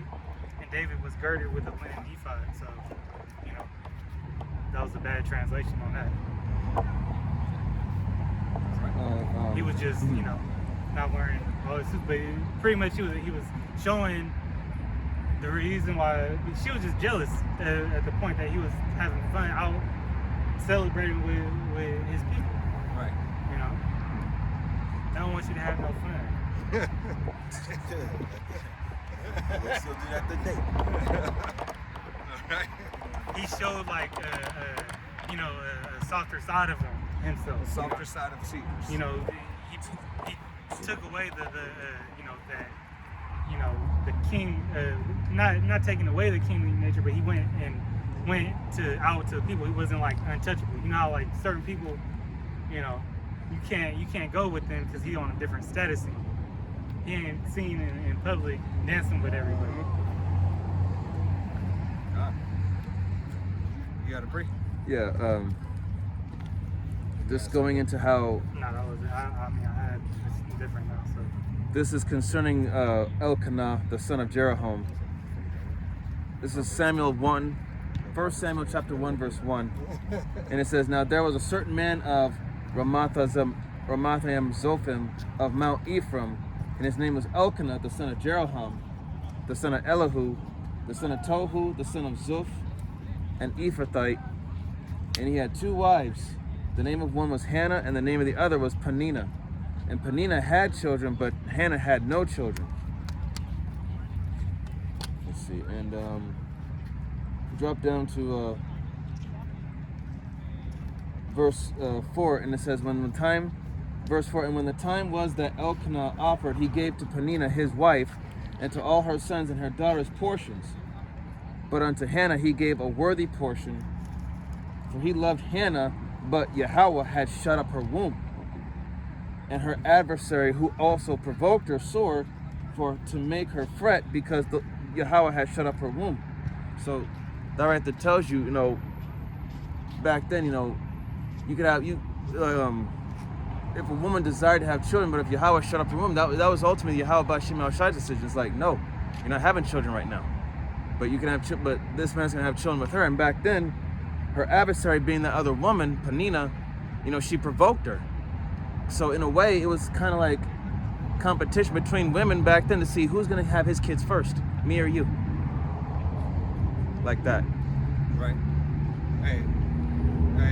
and David was girded with a linen ephod. So you know that was a bad translation on that. He was just you know not wearing all his suits, but pretty much he was showing the reason why she was just jealous at the point that he was having fun out celebrating with his people. Right. You know, I don't want you to have no fun. We'll still do that today. He showed like you know a softer side of himself. The softer side of Caesar. You know, he took away the you know that you know the king not taking away the kingly nature, but he went out to people. He wasn't like untouchable. You know how like certain people, you know, you can't go with them because he's on a different status. He ain't seen in public dancing with everybody. You got to pray. Yeah, just going into how No, that was I mean I had it's different now. So this is concerning Elkanah, the son of Jeroham. This is Samuel 1, 1 Samuel chapter 1, verse 1. And it says, now there was a certain man of Ramathaim Zophim of Mount Ephraim, and his name was Elkanah, the son of Jeroham, the son of Elihu, the son of Tohu, the son of Zuph, an Ephrathite. And he had two wives. The name of one was Hannah, and the name of the other was Peninnah. And Peninnah had children, but Hannah had no children. Let's see, and drop down to verse 4, and it says, verse 4, and when the time was that Elkanah offered, he gave to Peninnah his wife, and to all her sons and her daughters portions. But unto Hannah he gave a worthy portion, for he loved Hannah, but Yahweh had shut up her womb. And her adversary, who also provoked her sore, for to make her fret, because Yahweh had shut up her womb. So that right there tells you, you know, back then, you know, you could have if a woman desired to have children, but if Yahweh shut up her womb, that was ultimately Yahweh B'Shem Yahushai's decision. It's like, no, you're not having children right now, but you can have but this man's gonna have children with her. And back then, her adversary, being that other woman, Peninnah, you know, she provoked her. So in a way, it was kind of like competition between women back then to see who's gonna have his kids first, me or you. Like that. Right. Hey,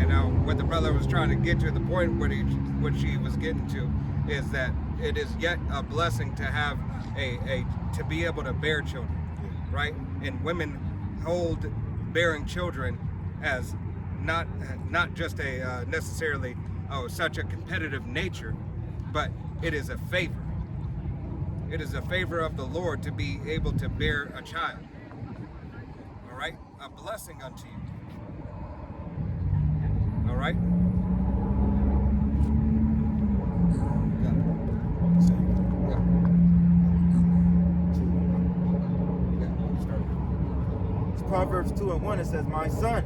now what the brother was trying to get to, the point what she was getting to, is that it is yet a blessing to have to be able to bear children, right? And women hold bearing children as not just a necessarily such a competitive nature, but it is a favor. It is a favor of the Lord to be able to bear a child. All right, a blessing unto you. All right. It's Proverbs 2:1. It says, "My son,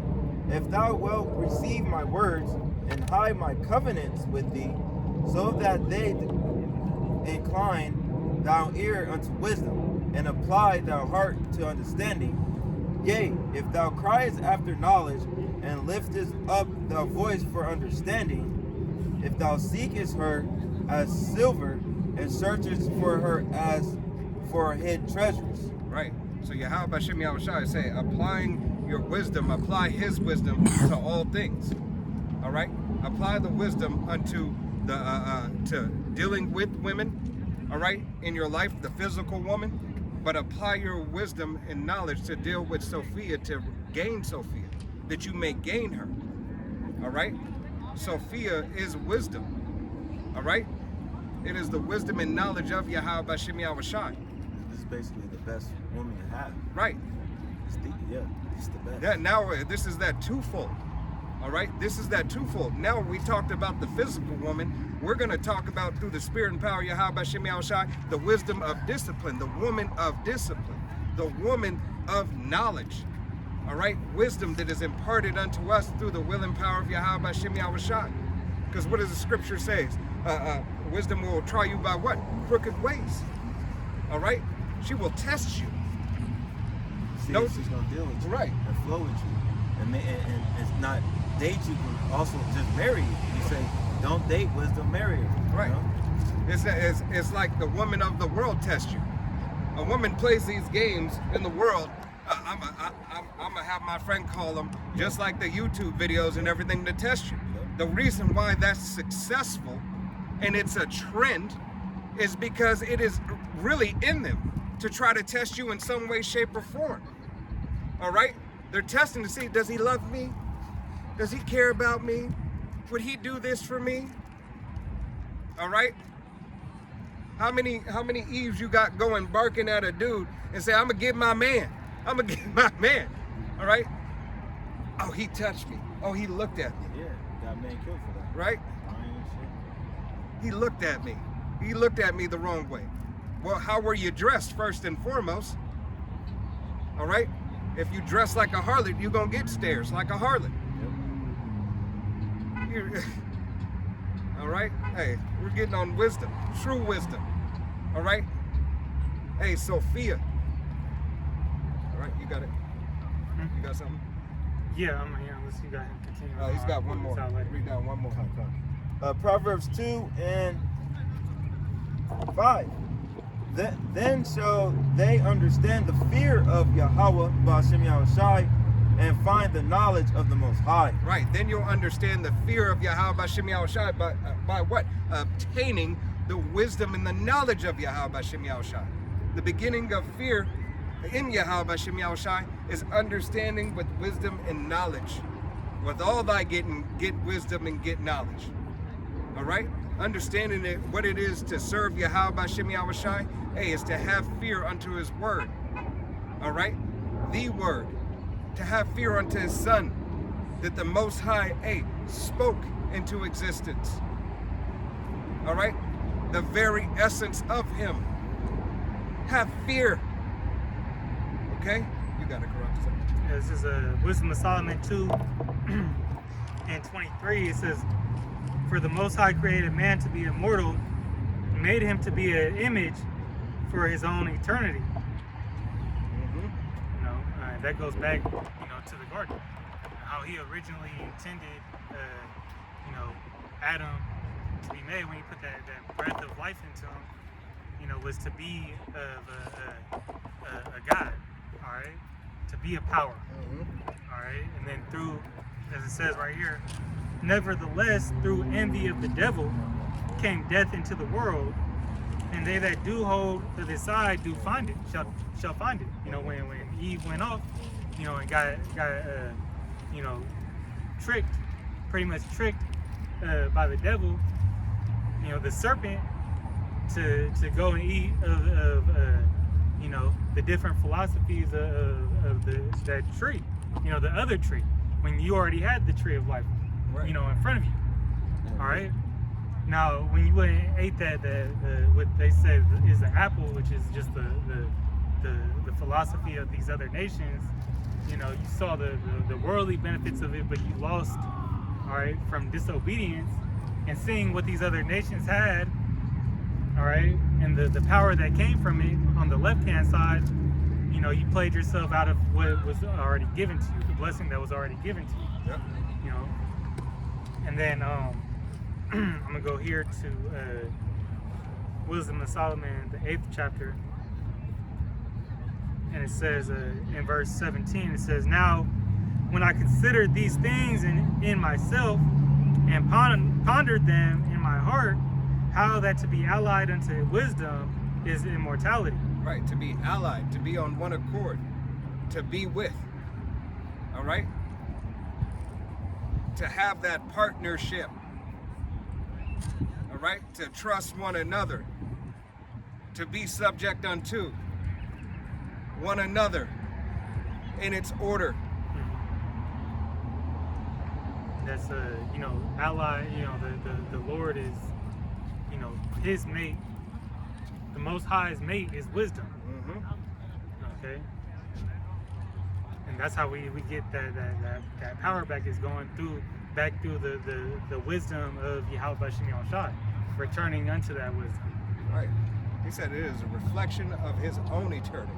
if thou wilt receive my words and hide my covenants with thee, so that they incline thou ear unto wisdom, and apply thou heart to understanding. Yea, if thou criest after knowledge, and liftest up thy voice for understanding, if thou seekest her as silver, and searchest for her as for hid treasures." Right. So Yahweh Bashem Yahushua say, applying your wisdom, apply his wisdom to all things. All right? Apply the wisdom unto the to dealing with women, all right, in your life, the physical woman, but apply your wisdom and knowledge to deal with Sophia, to gain Sophia, that you may gain her. All right? Sophia is wisdom. All right? It is the wisdom and knowledge of Yahweh Bashem Yahushua. This is basically the best woman you have. Right. It's the best. Yeah, now this is that twofold. All right, this is that twofold. Now we talked about the physical woman. We're going to talk about, through the spirit and power of Yahweh Bashem Yahushua, the wisdom of discipline, the woman of discipline, the woman of knowledge. All right, wisdom that is imparted unto us through the will and power of Yahweh Bashem Yahushua. Because what does the scripture say? Wisdom will try you by what? Crooked ways. All right, she will test you. See No- if she's going to deal with you. Right. And flow with you. And it's not date you, but also just marry you. You say, don't date wisdom, marry her. Right. You know? It's like the woman of the world test you. A woman plays these games in the world. I'm gonna have my friend call them just like the YouTube videos and everything to test you. The reason why that's successful and it's a trend is because it is really in them to try to test you in some way, shape, or form. All right? They're testing to see, does he love me? Does he care about me? Would he do this for me? All right? How many Eves you got going barking at a dude and say, I'm gonna get my man. I'm gonna get my man. All right? Oh, he touched me. Oh, he looked at me. Yeah, got man killed for that. Right? Lying and shit. He looked at me. He looked at me the wrong way. Well, how were you dressed first and foremost? All right? If you dress like a harlot, you're gonna get stares like a harlot. You're- All right? Hey, we're getting on wisdom, true wisdom. All right? Hey, Sophia. All right, you got it? You got something? Yeah, I'm here. Unless you got him continue. He's got one more. Sound like- Read down one more. Proverbs 2:5. Then shall they understand the fear of Yahweh Bashem Yahushai, and find the knowledge of the Most High. Right, then you'll understand the fear of Yahweh Bashem Yahushua by what? Obtaining the wisdom and the knowledge of Yahweh Bashem Yahushua. The beginning of fear in Yahweh Bashem Yahushua is understanding with wisdom and knowledge. With all thy getting, get wisdom and get knowledge. All right? Understanding what it is to serve Yahweh Bashem Yahushua, hey, is to have fear unto his word. All right? The word. To have fear unto his son, that the Most High, hey, spoke into existence. All right? The very essence of him. Have fear. Okay? You got it correct. Yeah, this is Wisdom of Solomon 2 and 23. It says, for the Most High created man to be immortal, and made him to be an image for his own eternity. You know, that goes back, to the garden. How he originally intended, Adam to be made when he put that breath of life into him. was to be of a God, all right, to be a power, all right, and then through, as it says right here, nevertheless, through envy of the devil came death into the world, and they that do hold to the side do find it, shall find it. When Eve went off, and got pretty much tricked by the devil, the serpent, to go and eat of the different philosophies of that tree, the other tree, when you already had the tree of life, Right. in front of you. All right. Now, when you went and ate that, what they say is the apple, which is just the philosophy of these other nations, you saw the worldly benefits of it, but you lost, all right, from disobedience and seeing what these other nations had, all right, and the power that came from it on the left-hand side, you played yourself out of what was already given to you, the blessing that was already given to you. Yep. And then I'm gonna go here to Wisdom of Solomon, the 8th chapter, and it says in verse 17, it says, "Now, when I considered these things in myself and pondered them in my heart, how that to be allied unto wisdom is immortality." Right, to be allied, to be on one accord, to be with. All right? To have that partnership. All right? To trust one another. To be subject unto one another in its order. That's ally, the Lord is, his mate, the Most High's mate is wisdom. Okay? And that's how we get that power back, is going back through the wisdom of Yahweh Bashim Yahushai, returning unto that wisdom. Right. He said it is a reflection of his own eternity.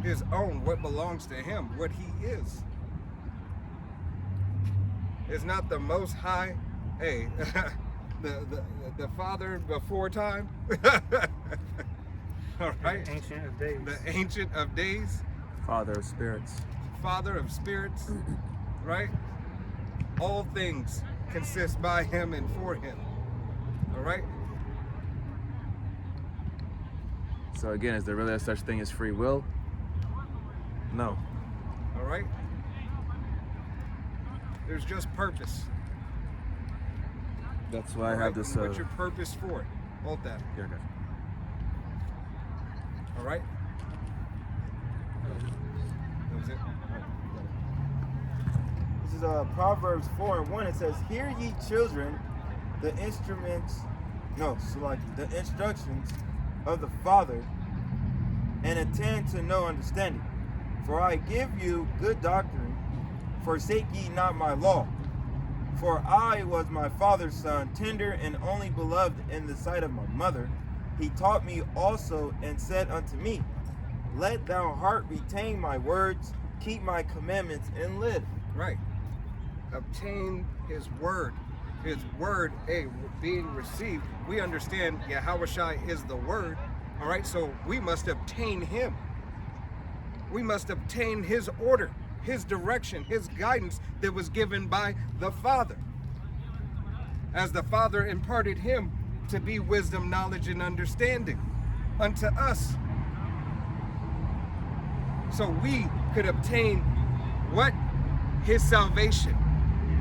His own, what belongs to him, what he is. It's not the Most High, hey, the Father before time. All right. The Ancient of Days. The Ancient of Days. Father of spirits. Father of spirits. Right? All things consist by him and for him. All right? So again, is there really such thing as free will? No. All right? There's just purpose. That's why I All have right? this. What's your purpose for it? Hold that. Yeah, okay. All right? That was it? This is Proverbs 4:1. It says, "Hear ye children, the instructions of the Father, and attend to no understanding. For I give you good doctrine, forsake ye not my law. For I was my father's son, tender and only beloved in the sight of my mother. He taught me also and said unto me, Let thou heart retain my words, keep my commandments, and live." Right. Obtain his word. His word, being received. We understand Yahushua is the word. All right, so we must obtain him. We must obtain his order, his direction, his guidance that was given by the Father. As the Father imparted him to be wisdom, knowledge, and understanding unto us. So we could obtain what? His salvation.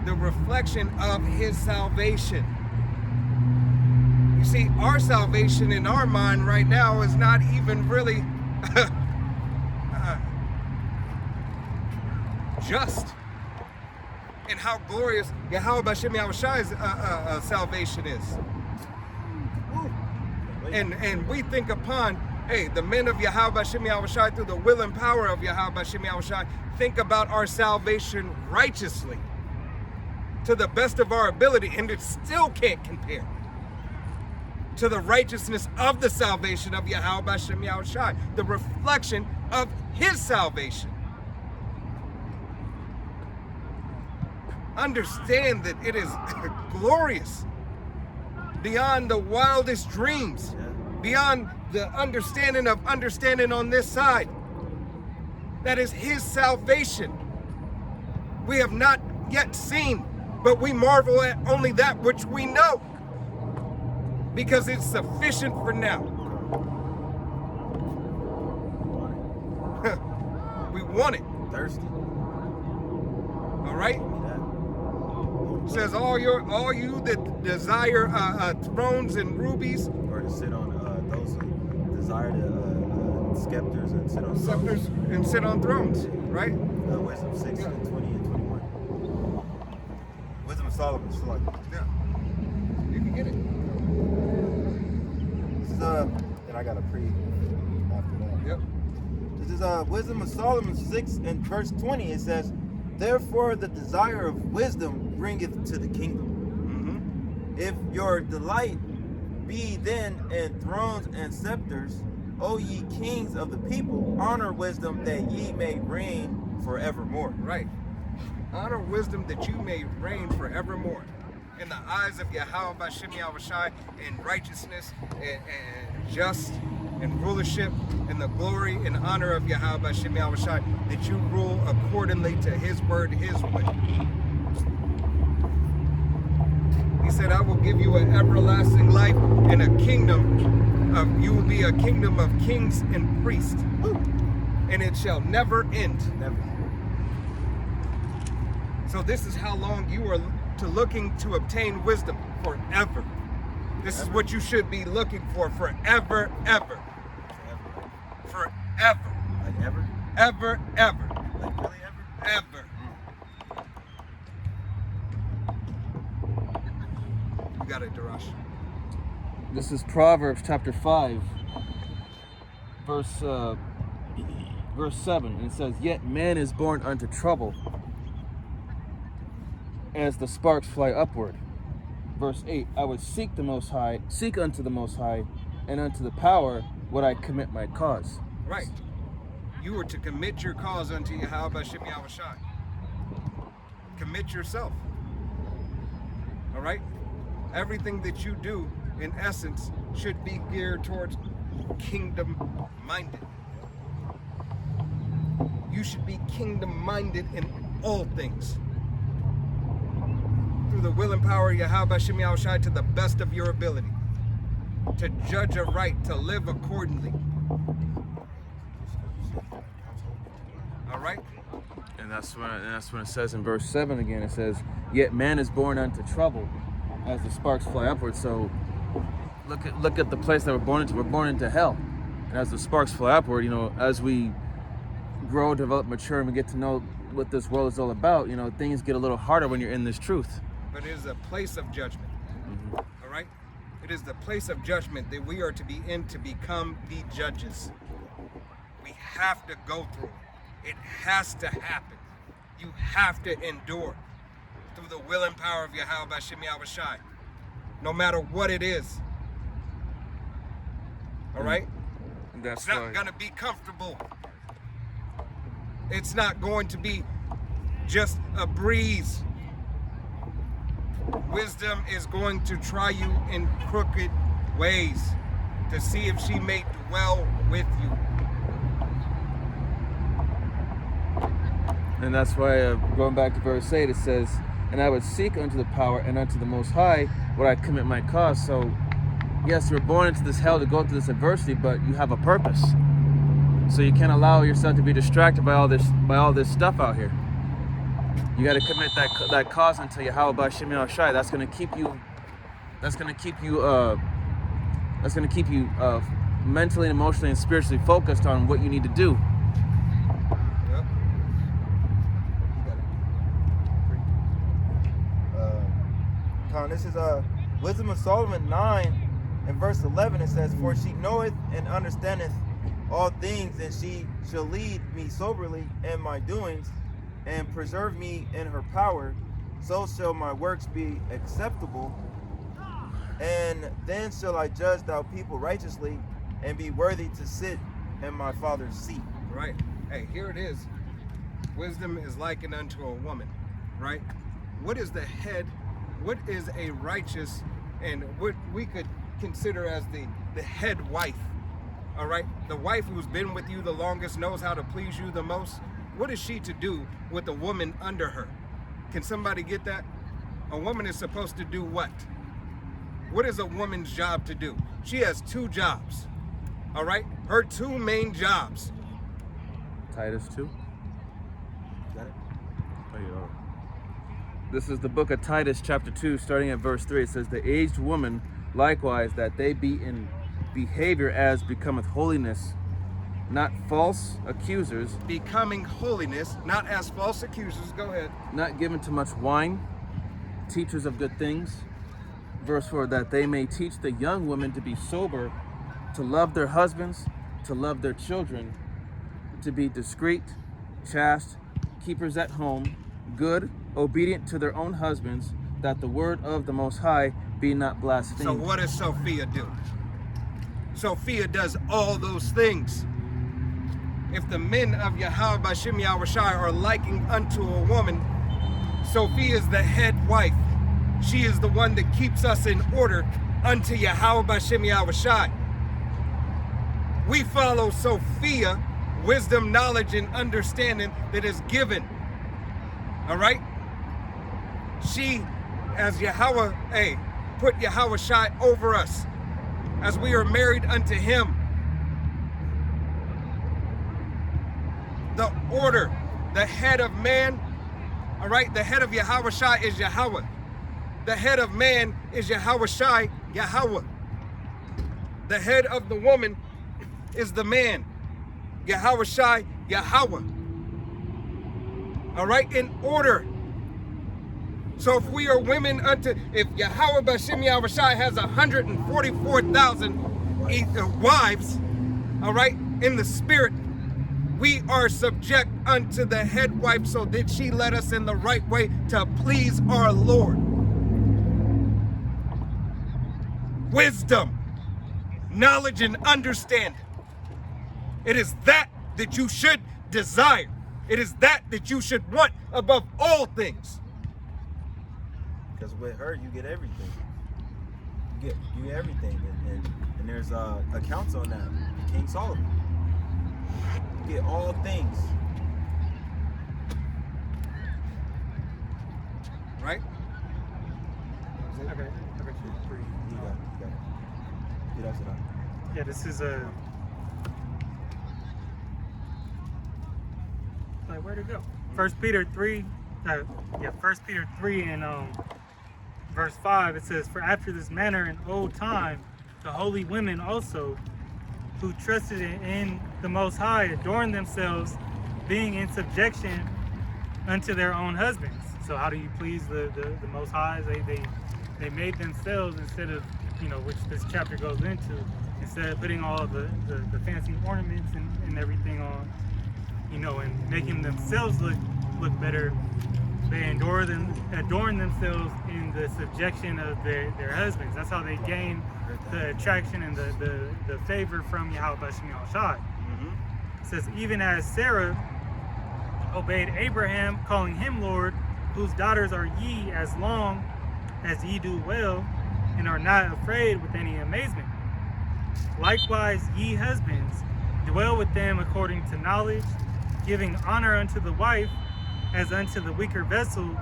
The reflection of his salvation. You see, our salvation in our mind right now is not even really just. And how glorious Yahweh Bashim Yahushua's salvation is. And we think upon, the men of Yahweh Bashim Yahushua, through the will and power of Yahweh Bashim Yahushua, think about our salvation righteously to the best of our ability, and it still can't compare to the righteousness of the salvation of Yahweh Bashim Yahushua, the reflection of his salvation. Understand that it is glorious beyond the wildest dreams, beyond the understanding of understanding on this side. That is his salvation. We have not yet seen, but we marvel at only that which we know, because it's sufficient for now. We want it. Thirsty. All right. It says all you that desire thrones and rubies, Or to sit on those who desire the scepters and sit on scepters, and sit on thrones. Right. Wisdom 6 and 20 and 21. Wisdom of Solomon. So like, Yeah. You can get it. this is and I got a pre after that. Yep. This is Wisdom of Solomon 6 and verse 20. It says, "Therefore the desire of wisdom bringeth to the kingdom. Mm-hmm. If your delight be then in thrones and scepters, O ye kings of the people, honor wisdom that ye may reign forevermore." Right. Honor wisdom that you may reign forevermore. In the eyes of Yahweh Bashem Yahushai, in righteousness and just and rulership, and the glory and honor of Yahweh Bashem Yahushai, that you rule accordingly to his word, his way. He said, I will give you an everlasting life and a kingdom of, you will be a kingdom of kings and priests, and it shall never end. Never. So this is how long you are looking to obtain wisdom, forever. This is what you should be looking for, forever, ever. Forever. Like ever? Ever, ever. Like really ever? Ever. You got it, Darash. This is Proverbs chapter 5, verse 7. And it says, "Yet man is born unto trouble, as the sparks fly upward." Verse 8, "I would seek unto the Most High, and unto the power would I commit my cause." Right. You are to commit your cause unto Yahweh Bashem Yahushai. Commit yourself. All right? Everything that you do, in essence, should be geared towards kingdom-minded. You should be kingdom-minded in all things. Through the will and power of Yahweh Bashem Yahushai, to the best of your ability. To judge aright, to live accordingly. All right? And that's when it says in verse 7 again, it says, "Yet man is born unto trouble, as the sparks fly upward." So look at the place that we're born into. We're born into hell. And as the sparks fly upward, as we grow, develop, mature, and we get to know what this world is all about, things get a little harder when you're in this truth. But it is a place of judgment. Mm-hmm. All right? It is the place of judgment that we are to be in to become the judges. We have to go through it. It has to happen. You have to endure through the will and power of Yahweh Bashem Yahushai. No matter what it is. All right? That's It's not going to be comfortable. It's not going to be just a breeze. Wisdom is going to try you in crooked ways to see if she may dwell with you. And that's why, going back to verse 8, it says, "And I would seek unto the power and unto the Most High would I commit my cause." So, yes, you're born into this hell to go through this adversity, but you have a purpose. So you can't allow yourself to be distracted by all this stuff out here. You got to commit that cause unto Yahweh Bashem Yahushai. That's going to keep you. That's going to keep you mentally, and emotionally, and spiritually focused on what you need to do. Yep. This is Wisdom of Solomon 9 and verse 11. It says, "For she knoweth and understandeth all things, and she shall lead me soberly in my doings, and preserve me in her power. So shall my works be acceptable, and then shall I judge thou people righteously, and be worthy to sit in my Father's seat." Right. Hey, here it is. Wisdom is likened unto a woman, right? What is the head? What is a righteous and what we could consider as the head wife. All right, the wife who's been with you the longest, knows how to please you the most. What is she to do with a woman under her? Can somebody get that? A woman is supposed to do what? What is a woman's job to do? She has two jobs. All right, her two main jobs. Titus 2. Got it? Oh, yeah. This is the book of Titus, chapter 2, starting at verse 3. It says, the aged woman likewise, that they be in behavior as becometh holiness, not false accusers, Becoming holiness, not as false accusers. Go ahead. not given to much wine, teachers of good things. Verse 4, that they may teach the young women to be sober, to love their husbands, to love their children, to be discreet, chaste, keepers at home, good, obedient to their own husbands, that the word of the Most High be not blasphemed. So what does Sophia do? Sophia does all those things. If the men of Yahweh B'Shem Yahushai are liking unto a woman, Sophia is the head wife. She is the one that keeps us in order unto Yahweh B'Shem Yahushai. We follow Sophia, wisdom, knowledge, and understanding that is given. All right? She, as Yahweh, put Yahweh Shai over us, as we are married unto him. The order, the head of man, all right? The head of Yahweh Shai is Yahweh. The head of man is Yahweh Shai, Yahweh. The head of the woman is the man, Yahweh Shai, Yahweh. All right, in order. So if we are women if Yahweh B'Shem Yahushai has 144,000 wives, all right, in the spirit, we are subject unto the head wife so that she led us in the right way to please our Lord. Wisdom, knowledge, and understanding. It is that you should desire. It is that you should want above all things. Because with her, you get everything. You get everything, and there's accounts on that. King Solomon. You get all things. Right? Okay. You got it. Get us it up. Yeah, this is a. Like, where'd it go? 1 Peter 3. 1 Peter 3 and verse 5. It says, "For after this manner in old time, the holy women also, who trusted in the Most High, adorned themselves, being in subjection unto their own husbands." So how do you please the Most High? They made themselves, instead of, which this chapter goes into, instead of putting all the fancy ornaments and everything on, and making themselves look better, they adorn themselves in the subjection of their husbands. That's how they gain the attraction and the favor from Yahweh B'Shem Yahushai. It says, even as Sarah obeyed Abraham, calling him Lord, whose daughters are ye, as long as ye do well, and are not afraid with any amazement. Likewise, ye husbands, dwell with them according to knowledge, giving honor unto the wife as unto the weaker vessel,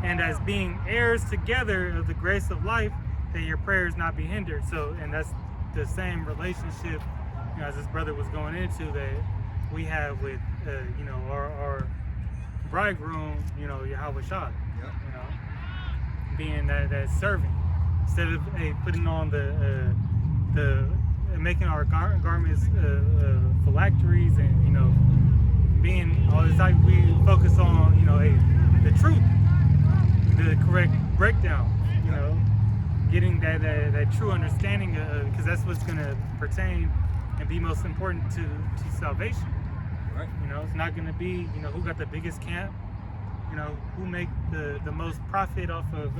and as being heirs together of the grace of life, that your prayers not be hindered. So, and that's the same relationship, as this brother was going into, that we have with, our bridegroom, Yahweh Shai, being that servant, instead of putting on the making our garments phylacteries and being all this type. We focus on the truth, the correct breakdown, getting that true understanding, because that's what's going to pertain and be most important to salvation. Right. It's not going to be who got the biggest camp, who make the most profit off of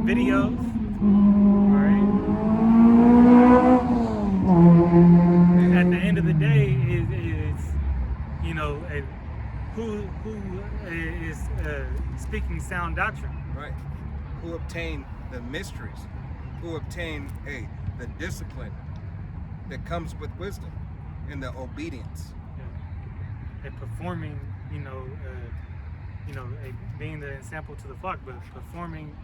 videos. All right. At the end of the day, it's who is speaking sound doctrine. Right. who obtain the mysteries, who obtain the discipline that comes with wisdom and the obedience. And performing, being the example to the flock, but performing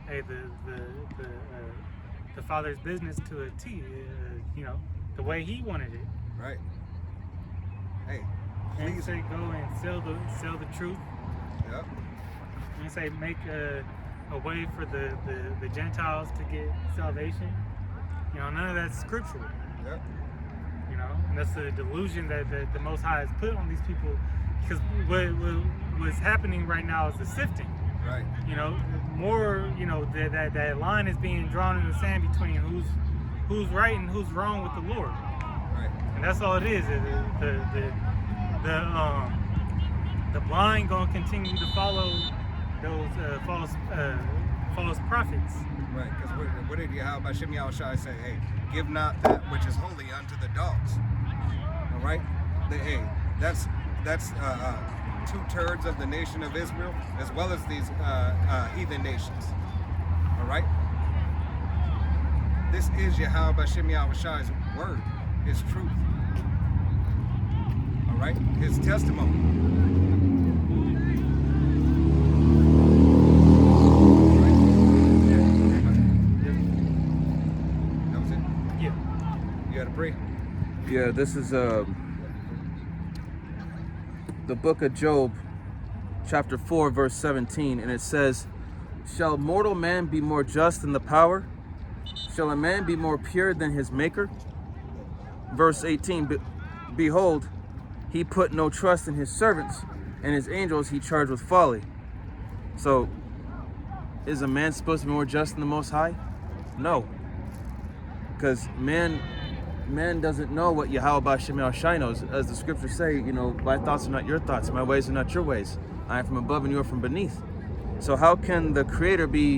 the Father's business to a T, the way He wanted it. Right. Hey, And please. say go and sell the truth. Yep. And say make a way for the Gentiles to get salvation. None of that's scriptural. Yep. And that's the delusion that the Most High has put on these people. Because what's happening right now is the sifting. Right. More. That line is being drawn in the sand between who's right and who's wrong with the Lord. Right. And that's all it is. The blind gonna continue to follow those false prophets. Right. Because what did Yahweh Shem Yahushai say? Hey, give not that which is holy unto the dogs. All right. That's 2/3 of the nation of Israel, as well as these heathen nations. All right. This is Yahweh Shem Yahushai's word, His truth. All right, His testimony. That was it. Yeah. You had to pray. Yeah, this is the book of Job, chapter 4, verse 17, and it says, "Shall mortal man be more just than the power? Shall a man be more pure than his maker?" Verse 18, "Behold, he put no trust in his servants, and his angels he charged with folly." So, is a man supposed to be more just than the Most High? No. Because man doesn't know what Yahweh Shem Yahushai knows. As the scriptures say, my thoughts are not your thoughts, my ways are not your ways. I am from above and you are from beneath. So how can the creation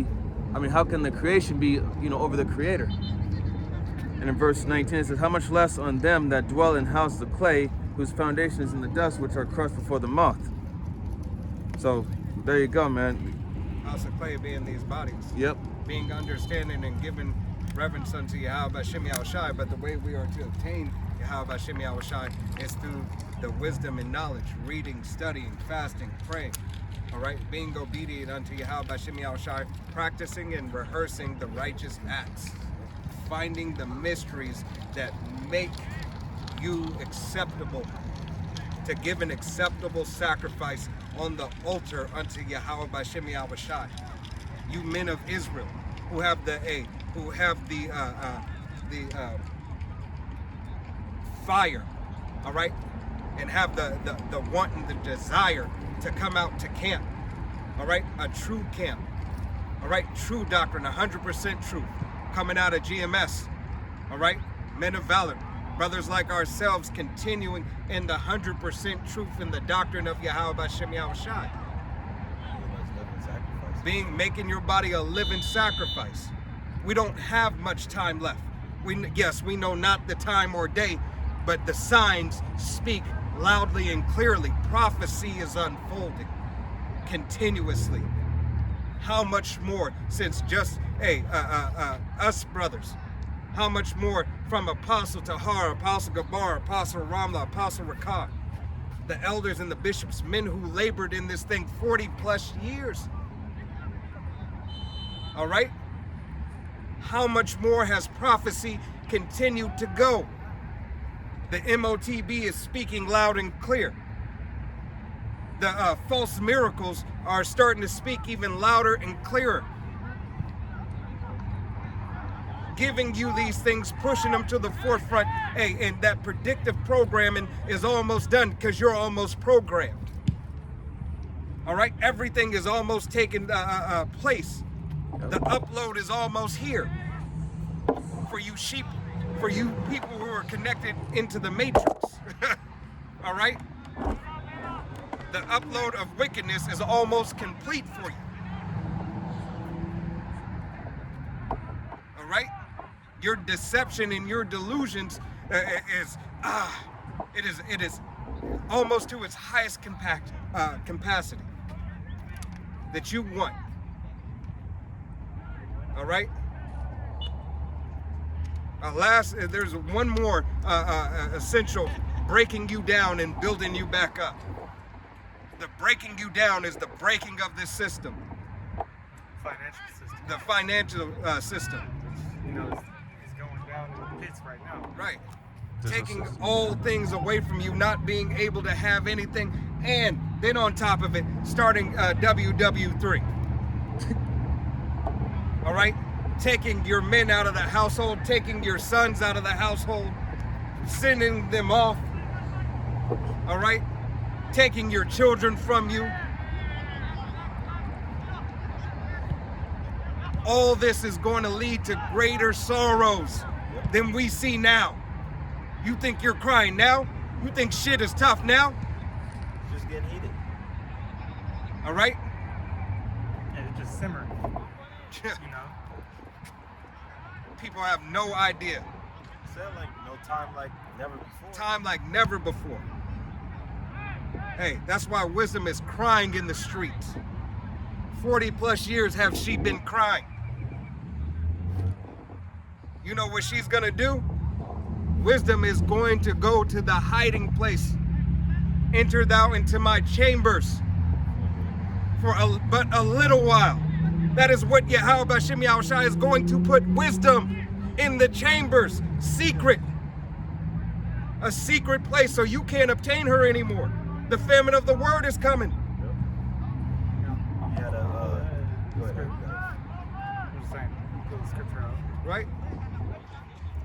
be, over the creator? And in verse 19 it says, "How much less on them that dwell in houses of clay, whose foundation is in the dust, which are crushed before the moth." So there you go, man. House of clay being these bodies. Yep. Being understanding and giving reverence unto Yahweh Shem Yahushai, but the way we are to obtain Yahweh Shem Yahushai is through the wisdom and knowledge, reading, studying, fasting, praying. All right, being obedient unto Yahweh Shem Yahushai, practicing and rehearsing the righteous acts, finding the mysteries that make you acceptable, to give an acceptable sacrifice on the altar unto Yahweh Shem Yahushai. You men of Israel who have the fire, all right, and have the want and the desire to come out to camp, all right, a true camp, all right, true doctrine, 100% truth, coming out of GMS, all right, men of valor, brothers like ourselves, continuing in the 100% truth in the doctrine of Yahweh Shem Yahushai. Making your body a living sacrifice. We don't have much time left. We know not the time or day, but the signs speak loudly and clearly. Prophecy is unfolding continuously. How much more since just us brothers? How much more from Apostle Tahar, Apostle Gabar, Apostle Ramla, Apostle Rakah, the elders and the bishops, men who labored in this thing 40 plus years. All right? How much more has prophecy continued to go? The MOTB is speaking loud and clear. The false miracles are starting to speak even louder and clearer. Giving you these things, pushing them to the forefront. Hey, and that predictive programming is almost done because you're almost programmed. All right? Everything is almost taken place. The upload is almost here for you sheep, for you people who are connected into the matrix. All right? The upload of wickedness is almost complete for you. All right? Your deception and your delusions it is almost to its highest capacity that you want. All right. Last, there's one more essential breaking you down and building you back up. The breaking you down is the breaking of this system, Financial system. the financial system. You know, is going down in the pits right now. Right. Business Taking system. all things away from you, not being able to have anything, and then on top of it, starting WW3. All right? Taking your men out of the household, taking your sons out of the household, sending them off. All right? Taking your children from you. All this is going to lead to greater sorrows than we see now. You think you're crying now? You think shit is tough now? It's just getting heated. All right? And it just simmering. You know. People have no idea. Said like no time like never before. Time like never before. Hey, that's why wisdom is crying in the streets. 40 plus years have she been crying. You know what she's gonna do? Wisdom is going to go to the hiding place. Enter thou into my chambers for but a little while. That is what Yahweh B'Shem Yahushua is going to put wisdom in the chambers, secret. A secret place so you can't obtain her anymore. The famine of the word is coming. You had a go ahead. I'm just saying, pull the scripture out. Right?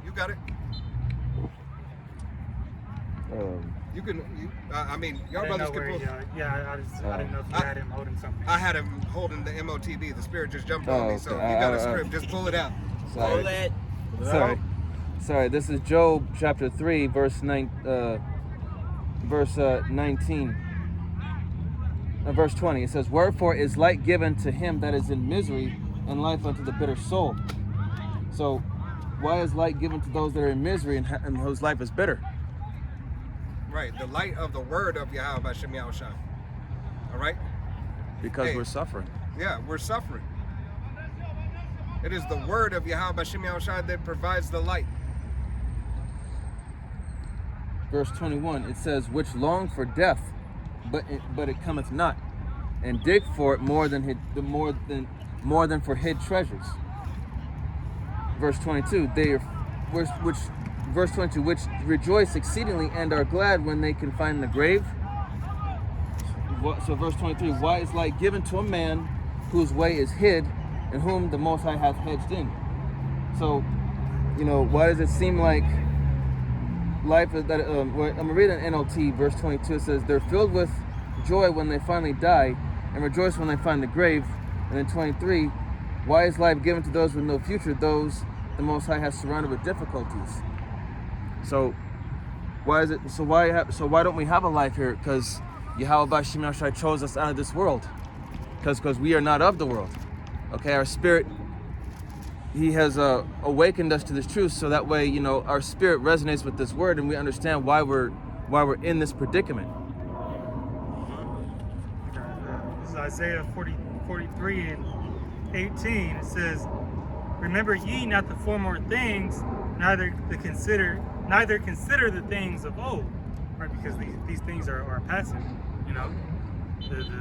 You got it. You can, I mean, y'all I didn't brothers know can where pull. I didn't know if you had him holding something. I had him holding the MOTB. The spirit just jumped on me. So okay. you got a script. Just pull it out. Pull it. Sorry. This is Job chapter 3, verse 19. Verse 20. It says, "Wherefore is light given to him that is in misery, and life unto the bitter soul." So, why is light given to those that are in misery and whose life is bitter? Right. The light of the word of Yahweh B'Shem Yahushua. All right? Because Hey. we're suffering. Yeah, we're suffering. It is the word of Yahweh B'Shem Yahushua that provides the light. Verse 21. It says, "Which long for death, but it cometh not, and dig for it more than for hid treasures." Verse 22. Verse 22, which rejoice exceedingly and are glad when they can find the grave. So verse 23, why is light given to a man whose way is hid, and whom the Most High hath hedged in? So, you know, why does it seem like life is that? I'm gonna read an NLT, verse 22. It says, "They're filled with joy when they finally die, and rejoice when they find the grave." And then 23, why is life given to those with no future, those the Most High has surrounded with difficulties? So why is it? So why don't we have a life here? Because Yahweh B'Shem Yahushua chose us out of this world. Because we are not of the world. Okay, our spirit. He has awakened us to this truth, so that way, you know, our spirit resonates with this word, and we understand why we're in this predicament. This is Isaiah 43 and 18. It says, "Remember ye not the former things, neither consider the things of old," right? Because these things are passing. You know,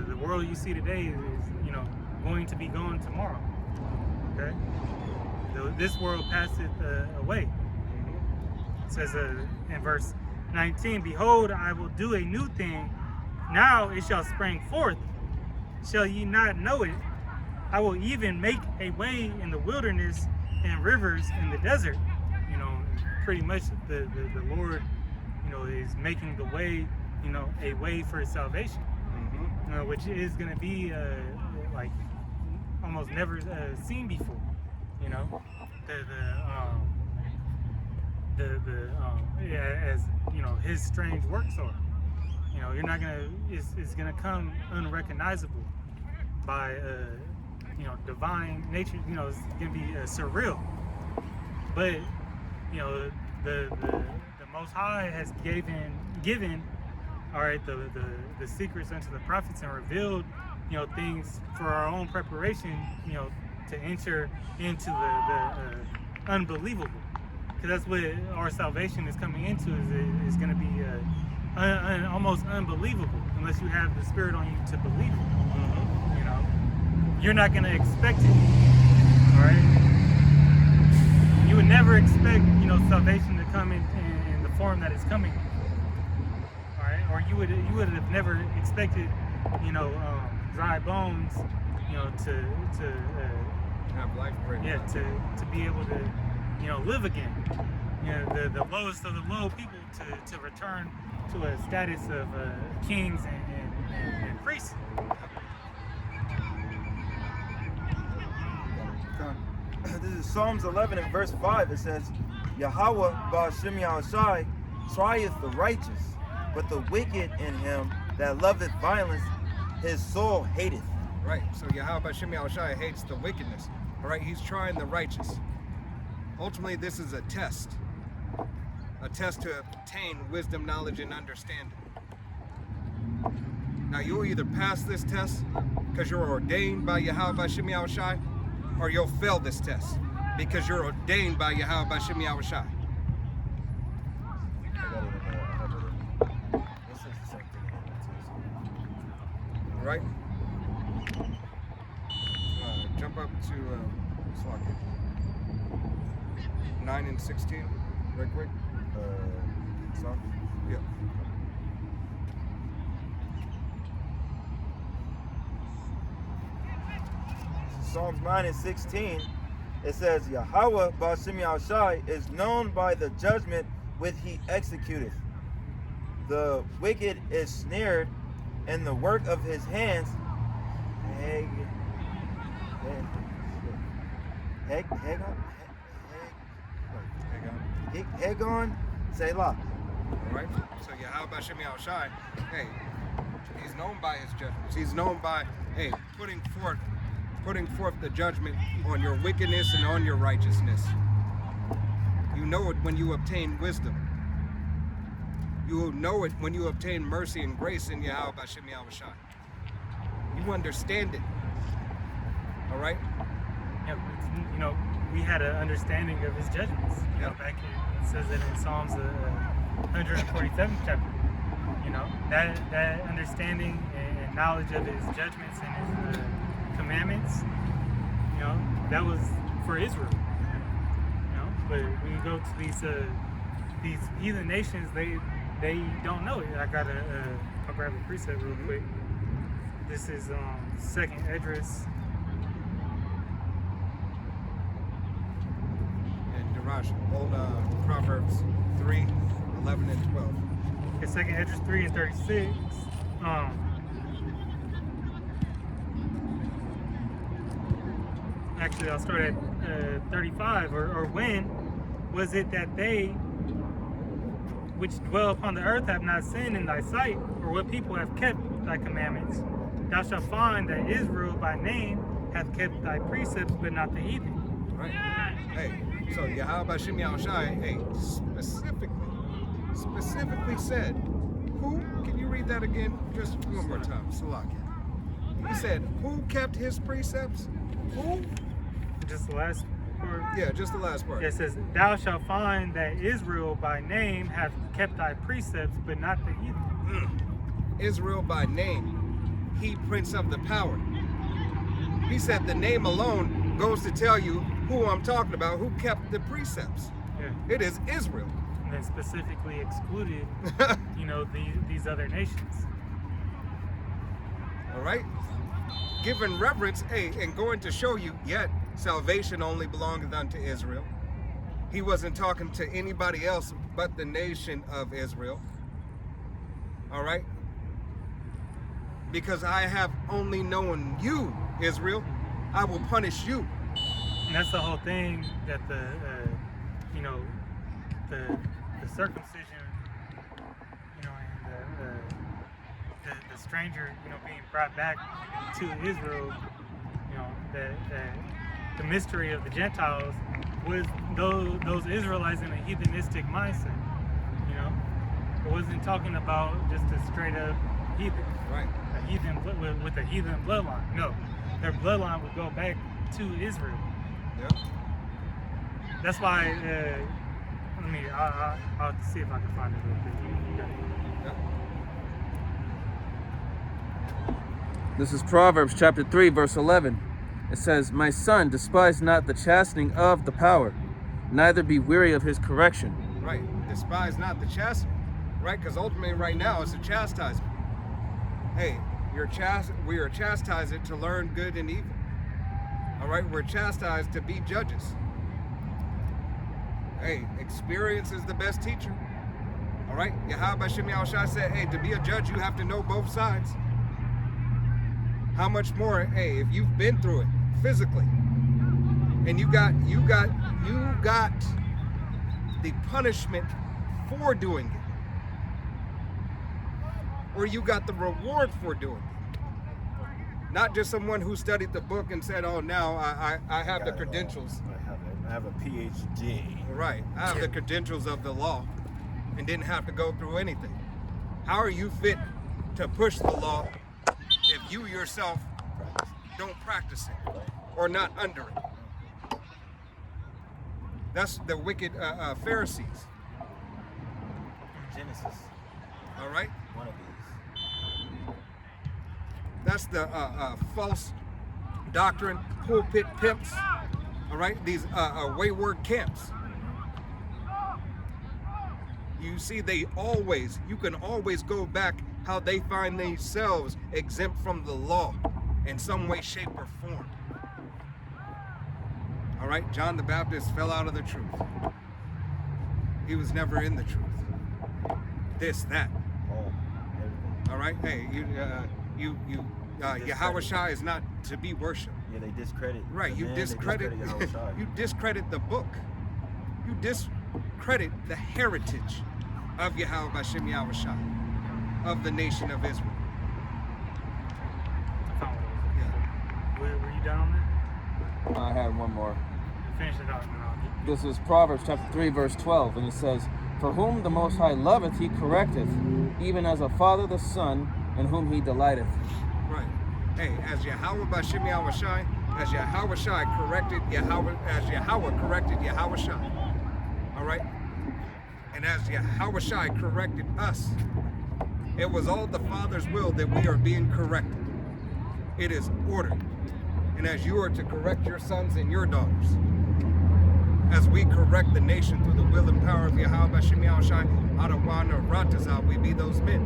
the world you see today is going to be gone tomorrow. Okay, this world passeth away. It says in verse 19, "Behold, I will do a new thing. Now it shall spring forth. Shall ye not know it? I will even make a way in the wilderness and rivers in the desert." You know, pretty much the Lord, you know, is making the way, you know, a way for salvation. You know, which is going to be like almost never seen before. You know, as you know, His strange works are. You know, you're not gonna. It's gonna come unrecognizable by you know, divine nature. You know, it's gonna be surreal. But you know, the Most High has given. All right, the secrets unto the prophets and revealed, you know, things for our own preparation, you know, to enter into the unbelievable. Because that's what our salvation is coming into, is going to be almost unbelievable unless you have the Spirit on you to believe it. You know, you're not going to expect it. All right, you would never expect, you know, salvation to come in the form that it's coming. All right, or you would have never expected, you know, dry bones, you know, to Have life break. yeah, to be able to, you know, live again. You know, the lowest of the low people to return to a status of kings and priests. This is Psalms 11 and verse 5. It says, Yahweh Ba'ashem Yahushai trieth the righteous, but the wicked in him that loveth violence, his soul hateth. Right. So Yahweh Shem Yahushai hates the wickedness. All right. He's trying the righteous. Ultimately, this is a test to obtain wisdom, knowledge, and understanding. Now, you'll either pass this test because you're ordained by Yahweh Shem Yahushai, or you'll fail this test because you're ordained by Yahweh Shem Yahushai. All right. Jump up to 9 and 16, right quick. Yeah. Psalms 9 and 16, it says, Yahweh Ba'ashem Yahushai is known by the judgment which he executeth. The wicked is snared in the work of his hands. Hegon, Selah. All right. So Yahweh Shem Yahushai, hey, he's known by his judgments. He's known by, hey, putting forth the judgment on your wickedness and on your righteousness. You know it when you obtain wisdom. You will know it when you obtain mercy and grace in Yahweh Shem Yahushai. You understand it. All right? Yeah, you know, we had an understanding of his judgments. You know, back it says it in Psalms 147th chapter. You know, that understanding and knowledge of his judgments and his commandments, you know, that was for Israel. You know, but when you go to these heathen nations, they don't know it. I'll grab a precept real quick. This is 2nd Esdras. And Daraj, hold Proverbs 3, 11 and 12. It's 2nd Esdras 3 and 36. Actually, I'll start at 35. Or when was it that they which dwell upon the earth have not sinned in thy sight, or what people have kept thy commandments? Thou shalt find that Israel by name hath kept thy precepts, but not the heathen. Right. Hey, so Yahweh Shem Yahushai, hey, specifically said, who? Can you read that again? Just one more time. Salaki. He said, who kept his precepts? Who? Just the last part. Yeah, just the last part. It says, thou shalt find that Israel by name hath kept thy precepts, but not the heathen. Israel by name. He prince of the power. He said the name alone goes to tell you who I'm talking about, who kept the precepts. Yeah. It is Israel. And then specifically excluded, you know, these other nations. All right? Giving reverence, hey, and going to show you, yet salvation only belongeth unto Israel. He wasn't talking to anybody else but the nation of Israel. All right? Because I have only known you, Israel. I will punish you. And that's the whole thing, that the circumcision, you know, and the stranger, you know, being brought back to Israel, you know, that the mystery of the Gentiles was those Israelites in a heathenistic mindset. You know, it wasn't talking about just a straight up heathen, Right. a heathen with a heathen bloodline. No, their bloodline would go back to Israel. Yep. That's why. I'll see if I can find it real quick. Yep. This is Proverbs chapter 3, verse 11. It says, "My son, despise not the chastening of the power, neither be weary of his correction." Right. Despise not the chastisement. Right? Because ultimately right now it's a chastisement. Hey, we are chastised to learn good and evil. All right? We're chastised to be judges. Hey, experience is the best teacher. All right? Yahweh Shem Yahushua said, hey, to be a judge, you have to know both sides. How much more, hey, if you've been through it physically, and you got the punishment for doing it, or you got the reward for doing it. Not just someone who studied the book and said, oh, now I have the credentials. I have a PhD. Right, I have the credentials of the law and didn't have to go through anything. How are you fit to push the law if you yourself don't practice it or not under it? That's the wicked Pharisees. Genesis. All right? One of these. That's the false doctrine, pulpit pimps. All right? These wayward camps. You see, you can always go back how they find themselves exempt from the law in some way, shape, or form. All right? John the Baptist fell out of the truth. He was never in the truth. This, that. Oh, everything. All right? Hey, Yahweh Shai is not to be worshipped. Yeah, they discredit. Right, the you man, they discredit Yahushua. you discredit the book. You discredit the heritage of Yahweh Bashem Yahushua, of the nation of Israel. I found what it Yeah. was. Were you done on that? I had one more. Finish it out and then I'll get. This is Proverbs chapter 3, verse 12, and it says, "For whom the Most High loveth, he correcteth, even as a father the son, in whom he delighteth." Right. Hey, as Yahweh Bashem Yahushua, as Yahweh Shai corrected Yahweh, as Yahweh corrected Yahweh Shai. All right? And as Yahweh Shai corrected us, it was all the Father's will that we are being corrected. It is ordered. And as you are to correct your sons and your daughters, as we correct the nation through the will and power of Yahweh Bashem Yahushua, Adawan or Ratazah, we be those men.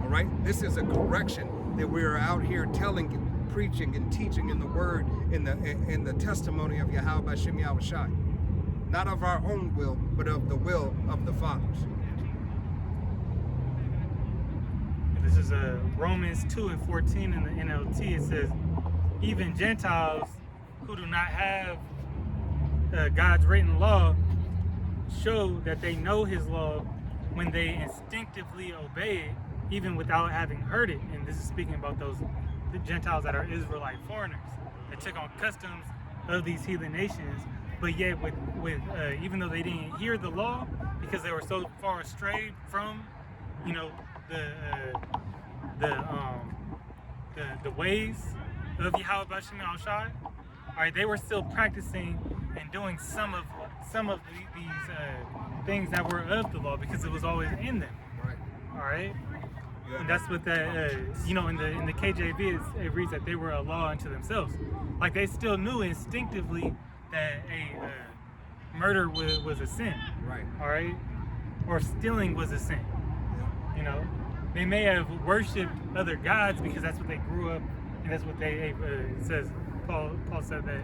All right? This is a correction that we are out here telling, preaching, and teaching in the word, in the testimony of Yahweh Bashem Yahushua. Not of our own will, but of the will of the fathers. This is Romans 2:14 in the NLT. It says, even Gentiles who do not have God's written law show that they know his law when they instinctively obey it, even without having heard it. And this is speaking about the Gentiles that are Israelite foreigners that took on customs of these heathen nations, but yet with even though they didn't hear the law because they were so far astray from, you know, the ways of Yahweh Bashem Yahushua, all right, they were still practicing and doing some of these things that were of the law because it was always in them. Right. All right. Yeah. And that's what that you know, in the KJV it reads that they were a law unto themselves. Like they still knew instinctively that a murder was a sin. Right. All right. Or stealing was a sin. Yeah. You know, they may have worshipped other gods because that's what they grew up, and that's what they it says. Paul said that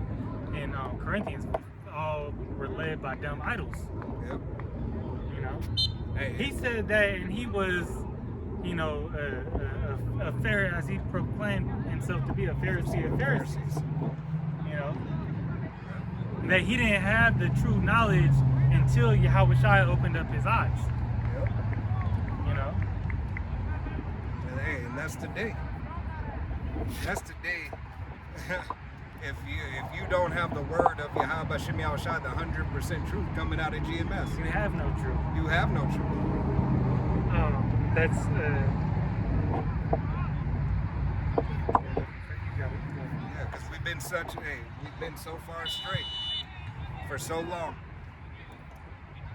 in Corinthians, all were led by dumb idols. Yep. You know, Hey, he said that, and he was, you know, a Pharisee, as he proclaimed himself to be a Pharisee of Pharisees. You know, that he didn't have the true knowledge until Yahweh Shai opened up his eyes. Yep. You know. And that's today. That's today. If you don't have the word of Yahweh Bashem Yahushua, the 100% truth coming out of GMS, You have no truth. you have no truth. That's Yeah, because we've been we've been so far astray for so long.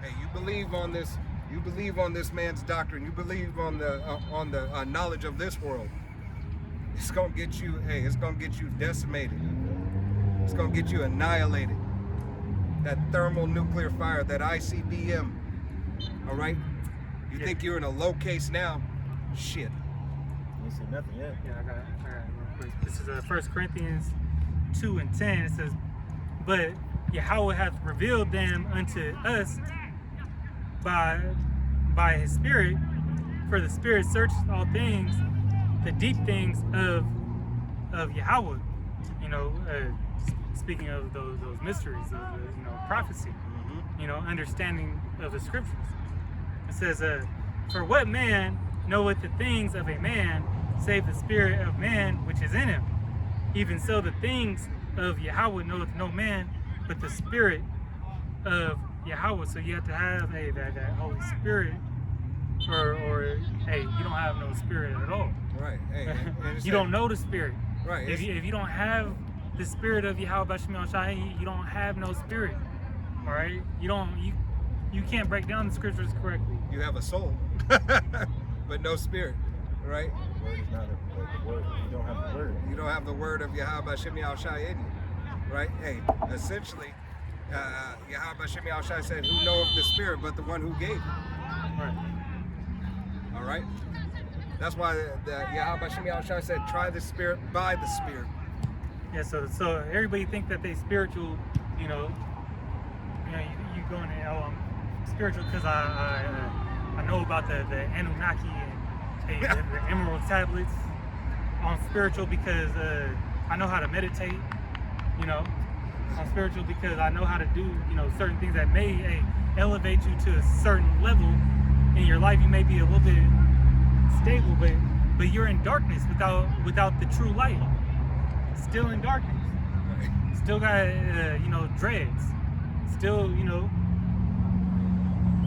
Hey, you believe on this man's doctrine. You believe on the knowledge of this world. It's gonna get you. Hey, it's gonna get you decimated. It's gonna get you annihilated. That thermonuclear fire, that ICBM. All right. You think you're in a low case now? Shit. You ain't seen nothing yet. Yeah, I got it real quick. This is 1 Corinthians 2:10. It says, "But Yahweh hath revealed them unto us by His Spirit, for the Spirit searches all things, the deep things of Yahweh." You know, speaking of those mysteries of prophecy, understanding of the scriptures. It says, "For what man knoweth the things of a man, save the spirit of man which is in him? Even so the things of Yahweh knoweth no man, but the Spirit of Yahweh." So you have to have that Holy Spirit, or hey, you don't have no spirit at all. Right. Hey, and You don't know the Spirit. Right. If you don't have the Spirit of Yahweh Bashim Shai, you don't have no spirit. All right. You can't break down the scriptures correctly. You have a soul, but no spirit. Right. The word is not the word. You don't have the word. You don't have the word of Yahweh Shem Shai in you. Right. Hey, essentially, Yahweh Shem Shai said, "Who knoweth the Spirit but the one who gave it?" Right. All right. That's why the Yahweh Shem Shai said, "Try the Spirit by the Spirit." Yeah. So everybody think that they spiritual. You going to I'm spiritual because I know about the Anunnaki and the Emerald tablets. I'm spiritual because I know how to meditate. I'm spiritual because I know how to do certain things that may elevate you to a certain level in your life. You may be a little bit stable, but you're in darkness without the true light. Still in darkness. Still got dreads. Still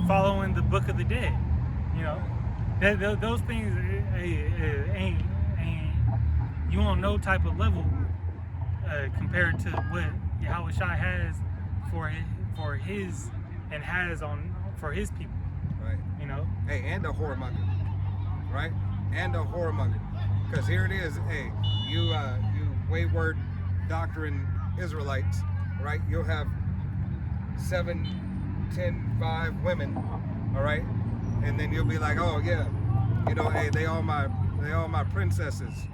following the Book of the Dead. Those things ain't you on no type of level compared to what Yahweh Shai has for his and has for his people. Right. Hey, and a whoremonger. Right. And a whoremonger. Because here it is. Hey, you wayward doctrine Israelites. Right. You'll have 7, 10, 5 women. All right. And then you'll be like, oh yeah, hey, they all my princesses.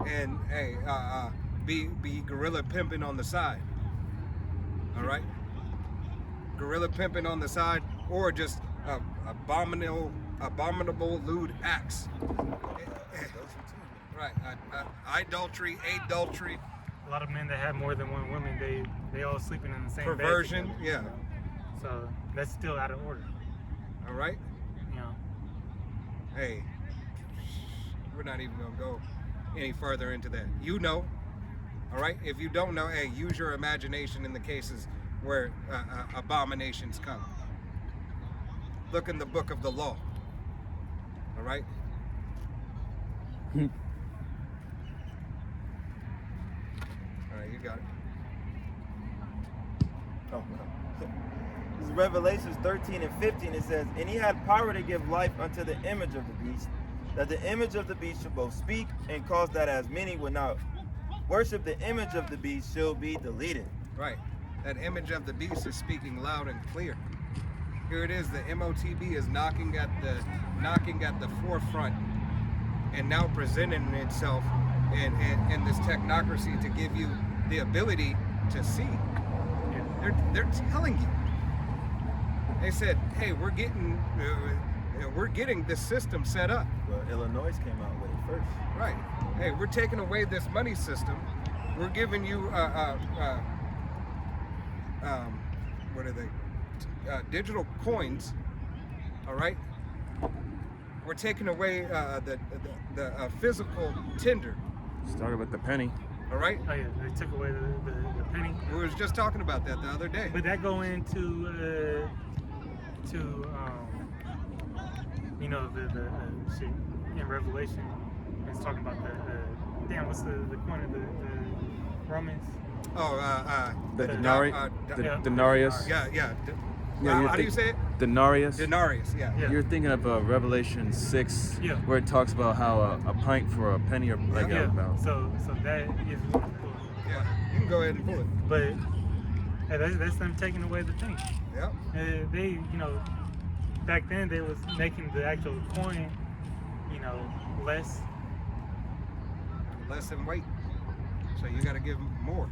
And hey, be gorilla pimping on the side. All right, gorilla pimping on the side, or just abominable lewd acts. Right, adultery. A lot of men that have more than one woman, they all sleeping in the same perversion. bed. Yeah. So that's still out of order. All right. Hey, we're not even gonna go any further into that. All right. If you don't know, hey, use your imagination in the cases where abominations come. Look in the book of the law. All right. All right, you got it. Oh, no. This is Revelations 13 and 15. It says, "And he had power to give life unto the image of the beast, that the image of the beast should both speak and cause that as many would not worship the image of the beast shall be deleted." Right. That image of the beast is speaking loud and clear. Here it is. The MOTB is knocking at the forefront and now presenting itself in this technocracy to give you the ability to see. They're telling you. They said, "Hey, we're getting this system set up." Well, Illinois came out with it first. Right. Hey, we're taking away this money system. We're giving you what are they? Digital coins. All right. We're taking away the physical tender. Started with the penny. All right. Oh yeah, they took away the penny. We was just talking about that the other day. But that go into the shit in Revelation. It's talking about the what's the point of the Romans. The the denari- the yeah. denarius. Yeah. Yeah, How do you say it? Denarius. Denarius. Yeah. Yeah. You're thinking of Revelation 6, Yeah. where it talks about how a pint for a penny or like Yeah. about. So that is. Yeah. You can go ahead and pull it. But that's them taking away the thing. Yep. They, back then they was making the actual coin, less. Less than weight. So you got to give them more.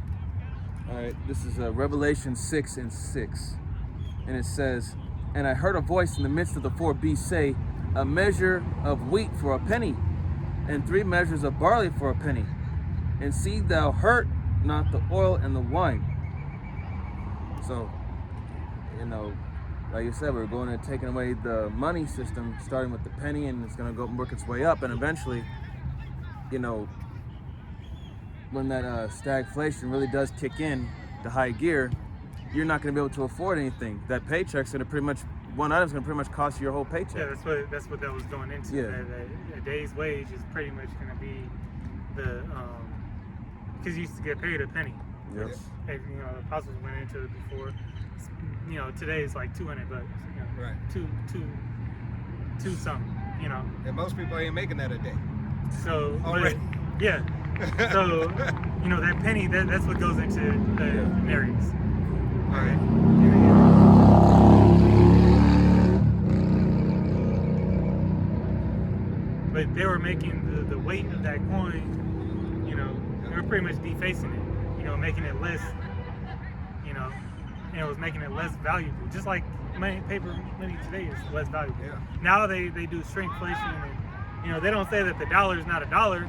All right, this is Revelation 6:6, and it says, "And I heard a voice in the midst of the four beasts say, a measure of wheat for a penny, and 3 measures of barley for a penny, and see thou hurt not the oil and the wine." So, like you said, we're going to taking away the money system, starting with the penny, and it's going to go work its way up, and eventually, when that stagflation really does kick in to high gear, you're not going to be able to afford anything. That paycheck's going to one item's going to pretty much cost you your whole paycheck. Yeah, that's what that was going into. Yeah. A day's wage is pretty much going to be the because you used to get paid a penny. Yes. And, the apostles went into it before. Today it's like $200. Right. Two something. And most people ain't making that a day. So Already. yeah. So that penny that's what goes into the denarius. All right. But they were making the weight of that coin. They were pretty much defacing it. Making it less. And it was making it less valuable. Just like paper money today is less valuable. Yeah. Now they do shrinkflation, and they don't say that the dollar is not a dollar.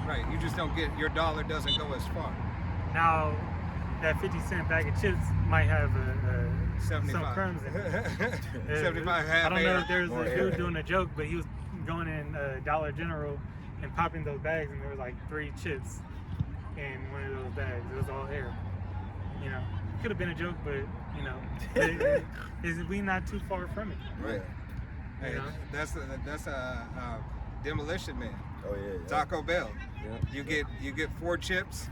Right. You just don't your dollar doesn't go as far. Now that 50-cent bag of chips might have some 75. crumbs in it. 75 half I don't know air. if there's More a air. dude doing a joke, but he was going in Dollar General and popping those bags, and there was like 3 chips in one of those bags. It was all air. Could have been a joke, but we not too far from it. Right. Hey, You know? that's a Demolition Man. Oh yeah. Taco Bell. Yeah. You get 4 chips,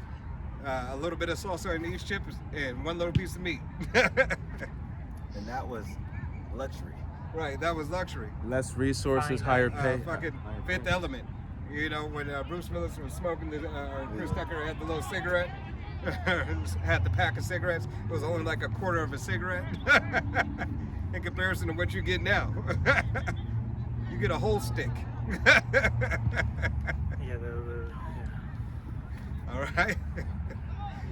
a little bit of salsa in each chip, and 1 little piece of meat. And that was luxury. Right. That was luxury. Less resources, Fine. higher pay. Fucking Higher Fifth pay. Element. When Bruce Willis was smoking, Chris Tucker had the little cigarette, had the pack of cigarettes. It was only like a quarter of a cigarette in comparison to what you get now. You get a whole stick. Yeah, All right.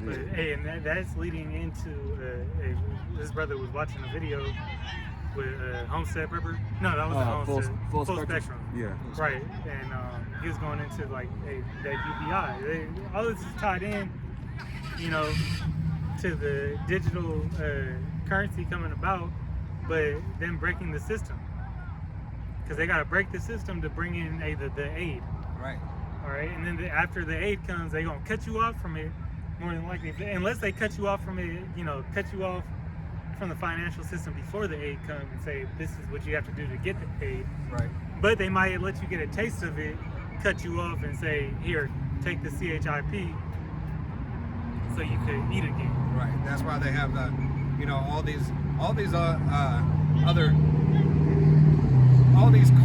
But hey, and that's leading into this brother was watching a video with Homestead Prepper. No, that was Homestead. Full Spectrum. Yeah. Right, and he was going into like that UBI. All this is tied in, to the digital currency coming about, but then breaking the system. Because they got to break the system to bring in the aid. Right. All right, and then after the aid comes, they're gonna cut you off from it, more than likely. Unless they cut you off from it, cut you off from the financial system before the aid comes and say this is what you have to do to get the aid. Right. But they might let you get a taste of it, cut you off, and say, here, take the CHIP, so you could eat again. Right. That's why they have all these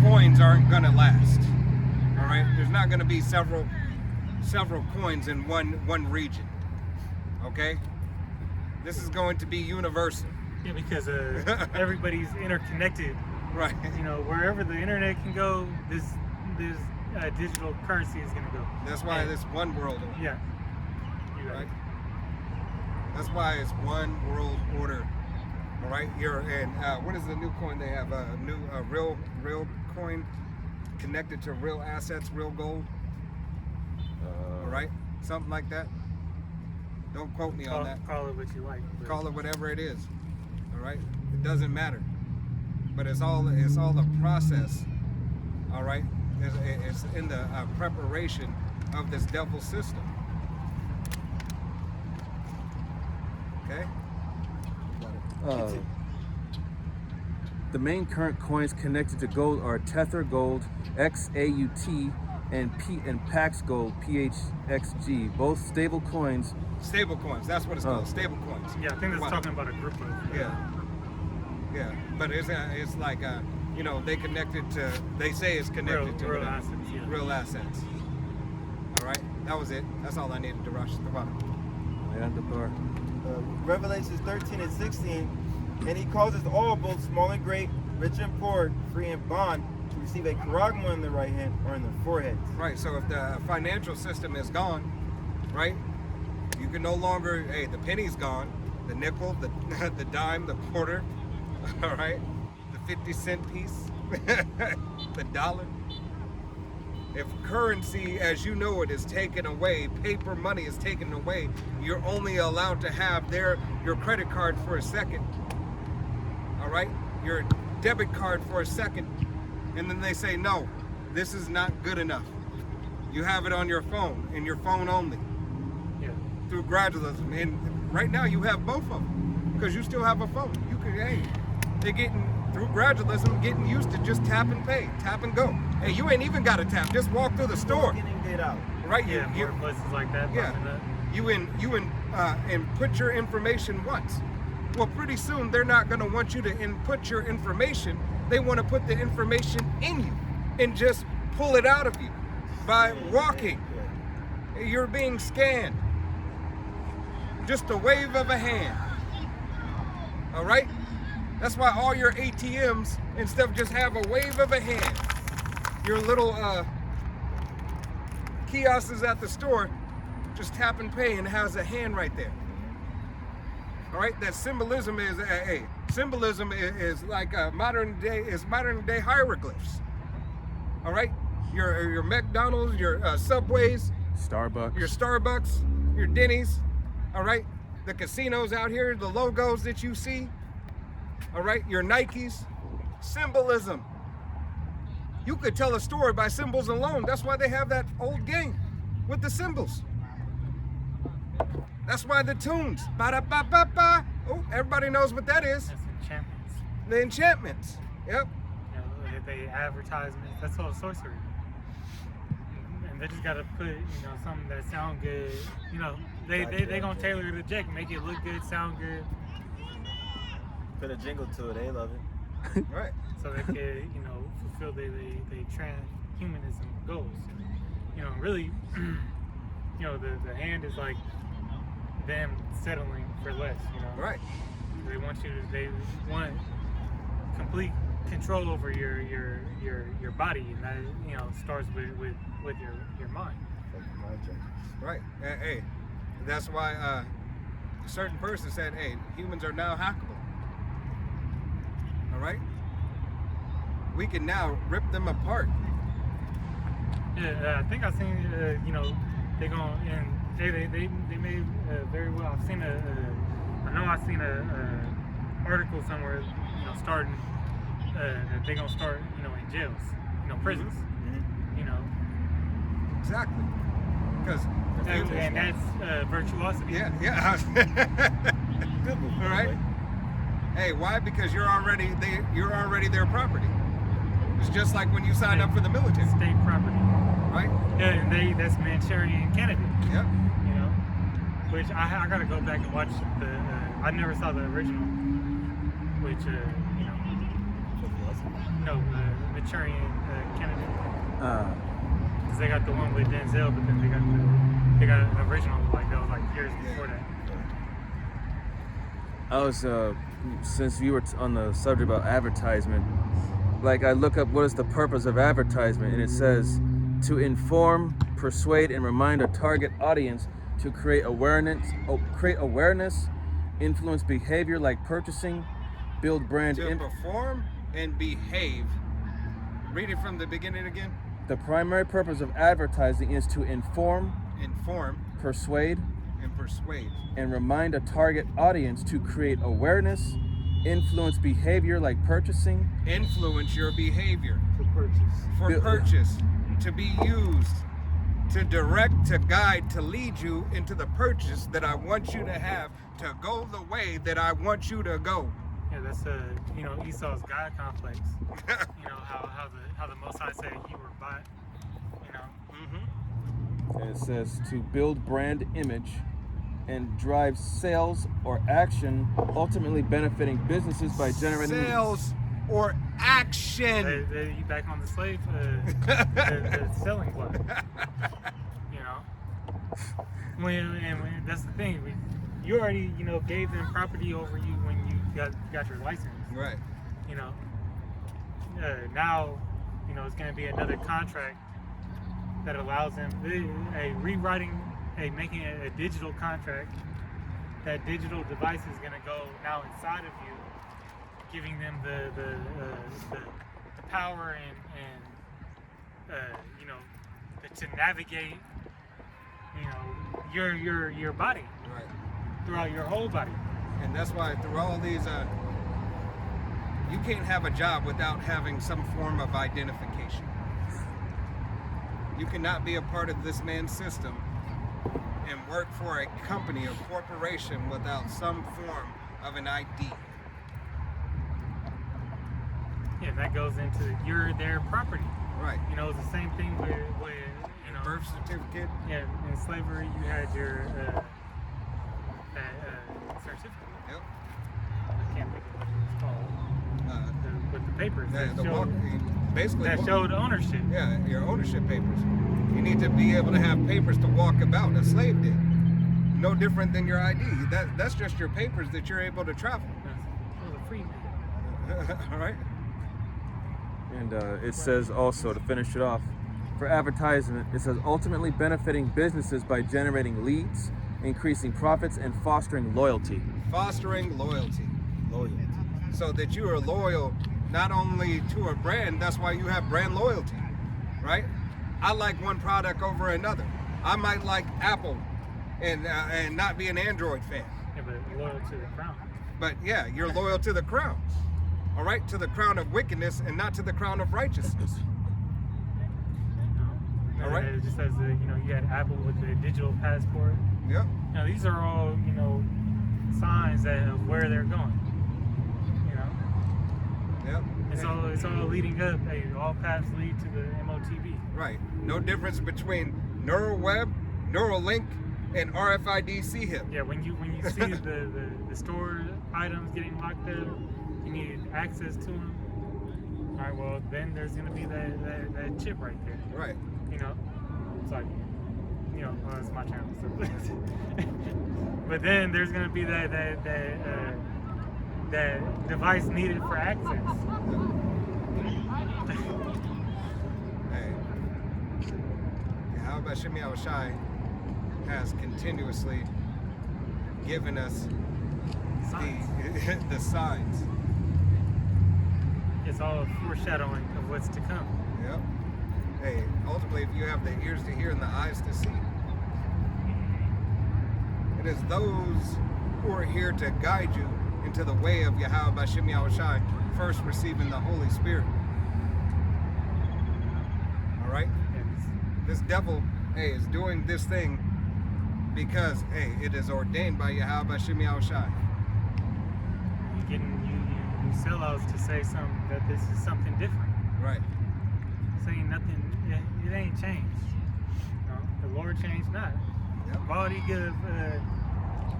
coins aren't gonna last. All right. There's not gonna be several coins in one region. Okay. This is going to be universal. Yeah, because everybody's interconnected. Right. Wherever the internet can go, this digital currency is gonna go. That's why And- this one world. Yeah. You're Right. right. That's why it's one world order. All right. What is the new coin they have? A new real coin connected to real assets, real gold. All right. Something like that. Don't quote me on that. Call it what you like. but- Call it whatever it is. All right. It doesn't matter. But it's all the process. All right. It's in the preparation of this devil system. Okay. The main current coins connected to gold are Tether Gold, XAUT, and Pax Gold PHXG, both stable coins. Stable coins. That's what it's called. Oh. Stable coins. Yeah, I think that's Wow. talking about a group of. Yeah, but it's like you know, they connected to. They say it's connected to real whatever. assets. Yeah. Real assets. All right, that was it. That's all I needed to rush the bottom. Yeah, the bar. Revelations 13 and 16, and he causes all, both small and great, rich and poor, free and bond, to receive a charagma in the right hand or in the forehead. Right. So if the financial system is gone, right, you can no longer. Hey, the penny's gone, the nickel, the the dime, the quarter. All right, the 50-cent piece, the dollar. If currency as you know it is taken away, paper money is taken away, you're only allowed to have your credit card for a second. All right? Your debit card for a second. And then they say, no, this is not good enough. You have it on your phone, and your phone only, Yeah. through gradualism. And right now you have both of them, because you still have a phone. You can, hey, they're getting, through gradualism, getting used to just tap and pay, tap and go. Hey, you ain't even got to tap, just walk through the store. Getting get out. Right? Yeah, You, more places like that. yeah. popping up. And put your information once. Well, pretty soon they're not going to want you to input your information. They want to put the information in you and just pull it out of you by walking. You're being scanned. Just a wave of a hand. All right? That's why all your ATMs and stuff just have a wave of a hand. Your little kiosks at the store, just tap and pay, and it has a hand right there. All right, that symbolism is symbolism is like modern day hieroglyphs. All right, your McDonald's, your Subways, Starbucks. your Starbucks, your Denny's. All right, the casinos out here, the logos that you see. All right, your Nikes, symbolism. You could tell a story by symbols alone. That's why they have that old game with the symbols. That's why the tunes. Ba-da-ba-ba-ba. Oh, everybody knows what that is. That's enchantments. The enchantments. Yep. You know, they advertisements. That's all sorcery. And they just gotta put, something that sound good. You know, they gonna tailor the Jake, make it look good, sound good, Put a jingle to it. They love it. Right. so they could, fulfill their transhumanism goals. Really, the hand is like them settling for less. Right. They want complete control over your body, and that starts with your mind. Right. Hey, that's why a certain person said, hey, humans are now hackable. All right? We can now rip them apart. Yeah, I think I've seen, they gonna, and they may very well. I've seen a article somewhere, starting that they gonna start, in jails, prisons, Exactly. Because and that's virtuosity. yeah. Good move. All right. Hey, why? Because you're already their property. It's just like when you signed up for the military, State property. right? Yeah, and that's Manchurian Candidate. Yep. Which I gotta go back and watch the. I never saw the original, which Manchurian Candidate. Because they got the one with Denzel, but then they got an original that was like years before that. I was, since you were on the subject about advertisement, like I look up what is the purpose of advertisement, and it says to inform, persuade, and remind a target audience to create awareness, influence behavior like purchasing, build brand. To perform and behave. Read it from the beginning again. The primary purpose of advertising is to inform, persuade, and persuade. and remind a target audience to create awareness, influence behavior like purchasing, Influence your behavior for Bill- purchase, to be used, to direct, to guide, to lead you into the purchase that I want you to have, to go the way that I want you to go. Yeah, that's Esau's God complex. How the Most High said you were bought, And it says to build brand image and drive sales or action, ultimately benefiting businesses by generating sales or action. You back on the slave, the selling block. You know, when that's the thing. You already, gave them property over you when you got your license. Right. You know, now, it's going to be another contract that allows them making a digital contract. That digital device is going to go now inside of you, giving them the power and to navigate, your body. Right. Throughout your whole body. And that's why through all these, you can't have a job without having some form of identification. You cannot be a part of this man's system and work for a company or corporation without some form of an ID. Yeah, that goes into you're their property. Right. It's the same thing with Birth certificate. Yeah, in slavery you had your certificate. Yep. I can't think of what it's called. With the papers Basically, that showed ownership. Yeah, your ownership papers. You need to be able to have papers to walk about. A slave did. No different than your ID. That's just your papers that you're able to travel. It was a free man. All right. And it says also, to finish it off, for advertisement, it says ultimately benefiting businesses by generating leads, increasing profits, and fostering loyalty. Fostering loyalty. So that you are loyal not only to a brand, that's why you have brand loyalty, right? I like one product over another. I might like Apple and not be an Android fan. Yeah, but loyal to the crown. But yeah, you're loyal to the crown. All right, to the crown of wickedness and not to the crown of righteousness. All right. It just says that, you had Apple with the digital passport. Yep. These are all, signs of where they're going. Yep. It's all leading up. Hey, all paths lead to the MOTB. Right. No difference between NeuroWeb, Neuralink, and RFID CHIP. Yeah, when you see the store items getting locked up, you need access to them. All right, well then there's gonna be that chip right there. Right. It's like, well, it's my channel. So. But then there's gonna be that device needed for access. Hey, how about Shimei Awashai has continuously given us the signs. It's all a foreshadowing of what's to come. Yep. Hey, ultimately, if you have the ears to hear and the eyes to see, it is those who are here to guide you into the way of Yahweh Bashim Yahushai, first receiving the Holy Spirit. All right? This devil, hey, is doing this thing because, hey, it is ordained by Yahweh Bashim Yahushai. You sellouts to say that this is something different. Right. Saying nothing, it ain't changed. The Lord changed not. Yep. Why would he give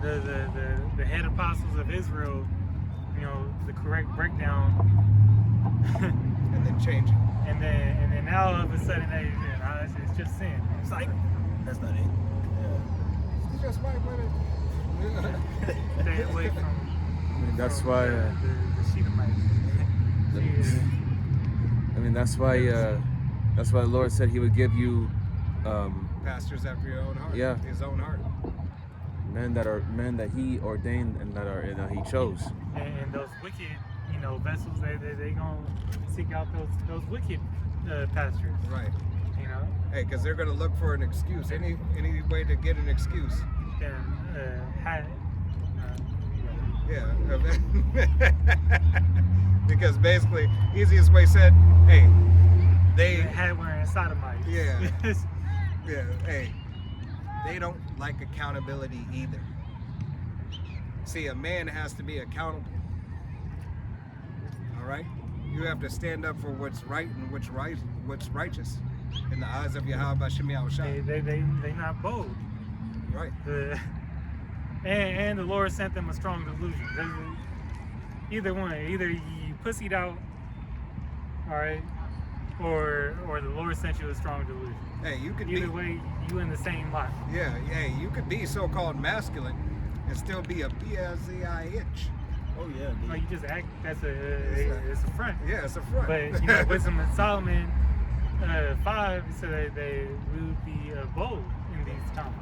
the head apostles of Israel, the correct breakdown, and then change it. And then now all of a sudden, it's just sin. It's like, That's not it. It's just white women. stay away from. That's why. The Shedemites. That's why the Lord said He would give you Pastors after your own heart. Yeah. His own heart. men that He ordained and that He chose. And those wicked, vessels, they gonna seek out those wicked pastors. Right. You Hey, because they're gonna look for an excuse, any way to get an excuse. Yeah. Because basically, easiest way said, hey, they had wearing sodomites. Yeah. Yeah. Hey, they don't like accountability either. See, a man has to be accountable. All right. You have to stand up for what's right and what's righteous. in the eyes of Yahweh Bashem Yahushai. They not bold. Right. And the Lord sent them a strong delusion. Either one, either you pussied out, all right, or the Lord sent you a strong delusion. Hey, you could Either be, way, you in the same lot. yeah, you could be so-called masculine and still be a B-L-Z-I-H. Oh yeah. Indeed. No, you just act. It's a front. Yeah, it's a front. But you know, Wisdom and Solomon 5 said that they would be bold in these times.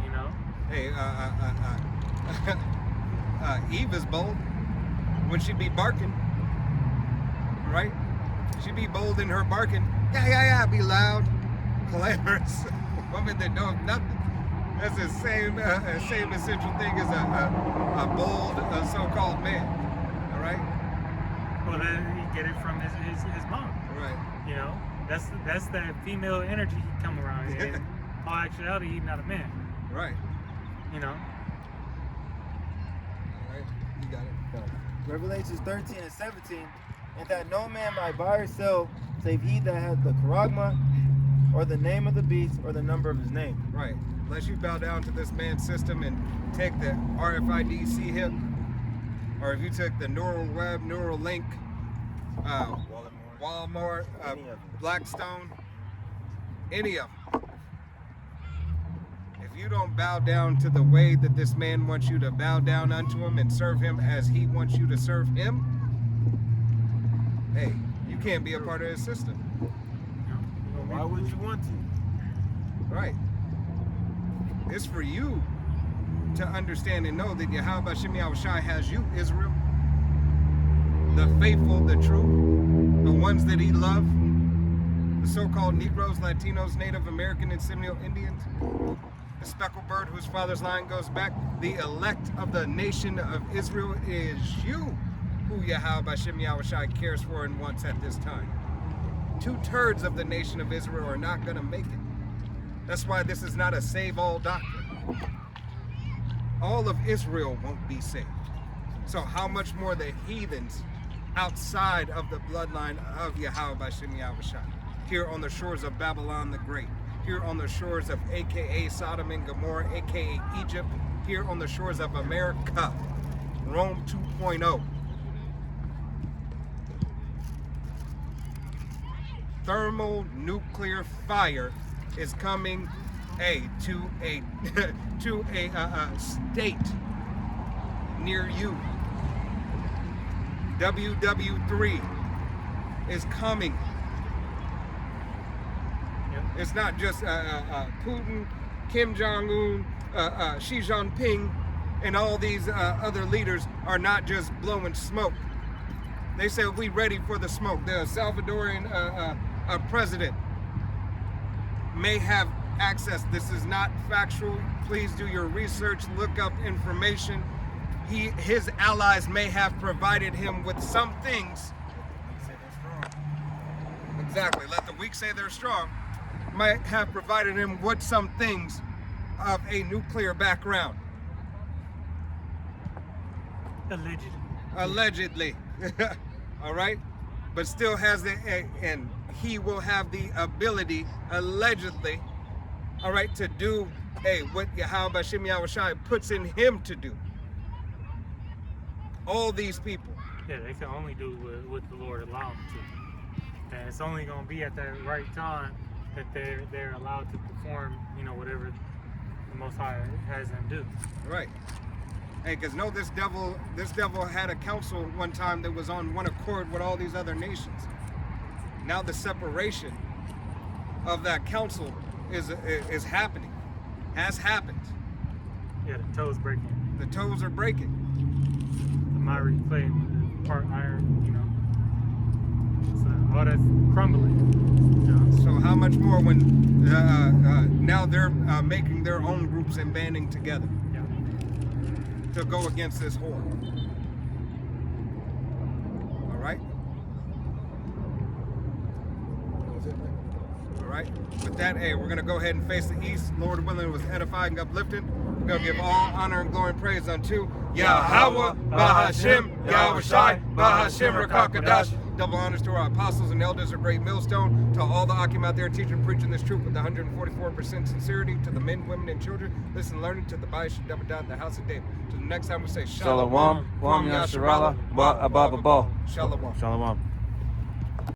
You know. Hey, Eve is bold when she be barking, right? She be bold in her barking. Yeah, be loud, clamorous. Woman that knows nothing. That's the same essential thing as a bold so-called man. All right. Well, then you get it from his mom. Right. You know, that's that female energy he come around. In all actuality, he's not a man. Right. You know. All right. You got it. Revelations 13 and 17, and that no man might buy or sell, save he that hath the charagma, or the name of the beast, or the number of his name. Right. Unless you bow down to this man's system and take the RFID C-HIP, or if you took the Neural Web, Neural Link, Walmart, Any of them. Blackstone, any of them. If you don't bow down to the way that this man wants you to bow down unto him and serve him as he wants you to serve him, hey, you can't be a part of his system. Why would you want to? Right. It's for you to understand and know that Yahweh Bashem Yahushai has you, Israel. The faithful, the true, the ones that he loved, the so-called Negroes, Latinos, Native American, and Seminole Indians, the speckled bird whose father's line goes back, the elect of the nation of Israel is you, who Yahweh Bashem Yahushai cares for and wants at this time. 2/3 of the nation of Israel are not going to make it. That's why this is not a save-all doctrine. All of Israel won't be saved. So how much more the heathens outside of the bloodline of Yahweh Bashem Yahushai, here on the shores of Babylon the Great, here on the shores of AKA Sodom and Gomorrah, AKA Egypt, here on the shores of America, Rome 2.0. Thermonuclear fire is coming to a state near you. WW3 is coming. Yep. It's not just Putin, Kim Jong-un, Xi Jinping, and all these other leaders are not just blowing smoke. They said we ready for the smoke. The Salvadorian president may have access. This is not factual. Please do your research, look up information. His allies may have provided him with some things. Exactly. Let the weak say they're strong. Might have provided him with some things of a nuclear background. Allegedly. All right? But still has and he will have the ability, allegedly, all right, to do what Yahweh Bashem Yahushai puts in him to do. All these people. Yeah, they can only do what the Lord allowed them to. And it's only going to be at that right time that they're allowed to perform, whatever the Most High has them do. Right. Hey, because no, this devil had a council one time that was on one accord with all these other nations. Now the separation of that council is happening, has happened. Yeah, the toes breaking. The toes are breaking. The miry clay, part iron, so all that's crumbling. So how much more when now they're making their own groups and banding together to go against this whore. All right? All right? With that, hey, we're going to go ahead and face the east. Lord willing, it was edifying, uplifting. We're going to give all honor and glory and praise unto Yahweh, Bahashem, Yahushai, Bahashem, Rakakadash, Double honors to our apostles and elders of Great Millstone, to all the Akim out there teaching and preaching this truth with 144% sincerity, to the men, women, and children. Listen, learning to the Ba'ish Double Dot, the house of David. To the next time we say Shalom. Shalom. Kwam Yasharala. Wa Ababa. Shalom. Shalom.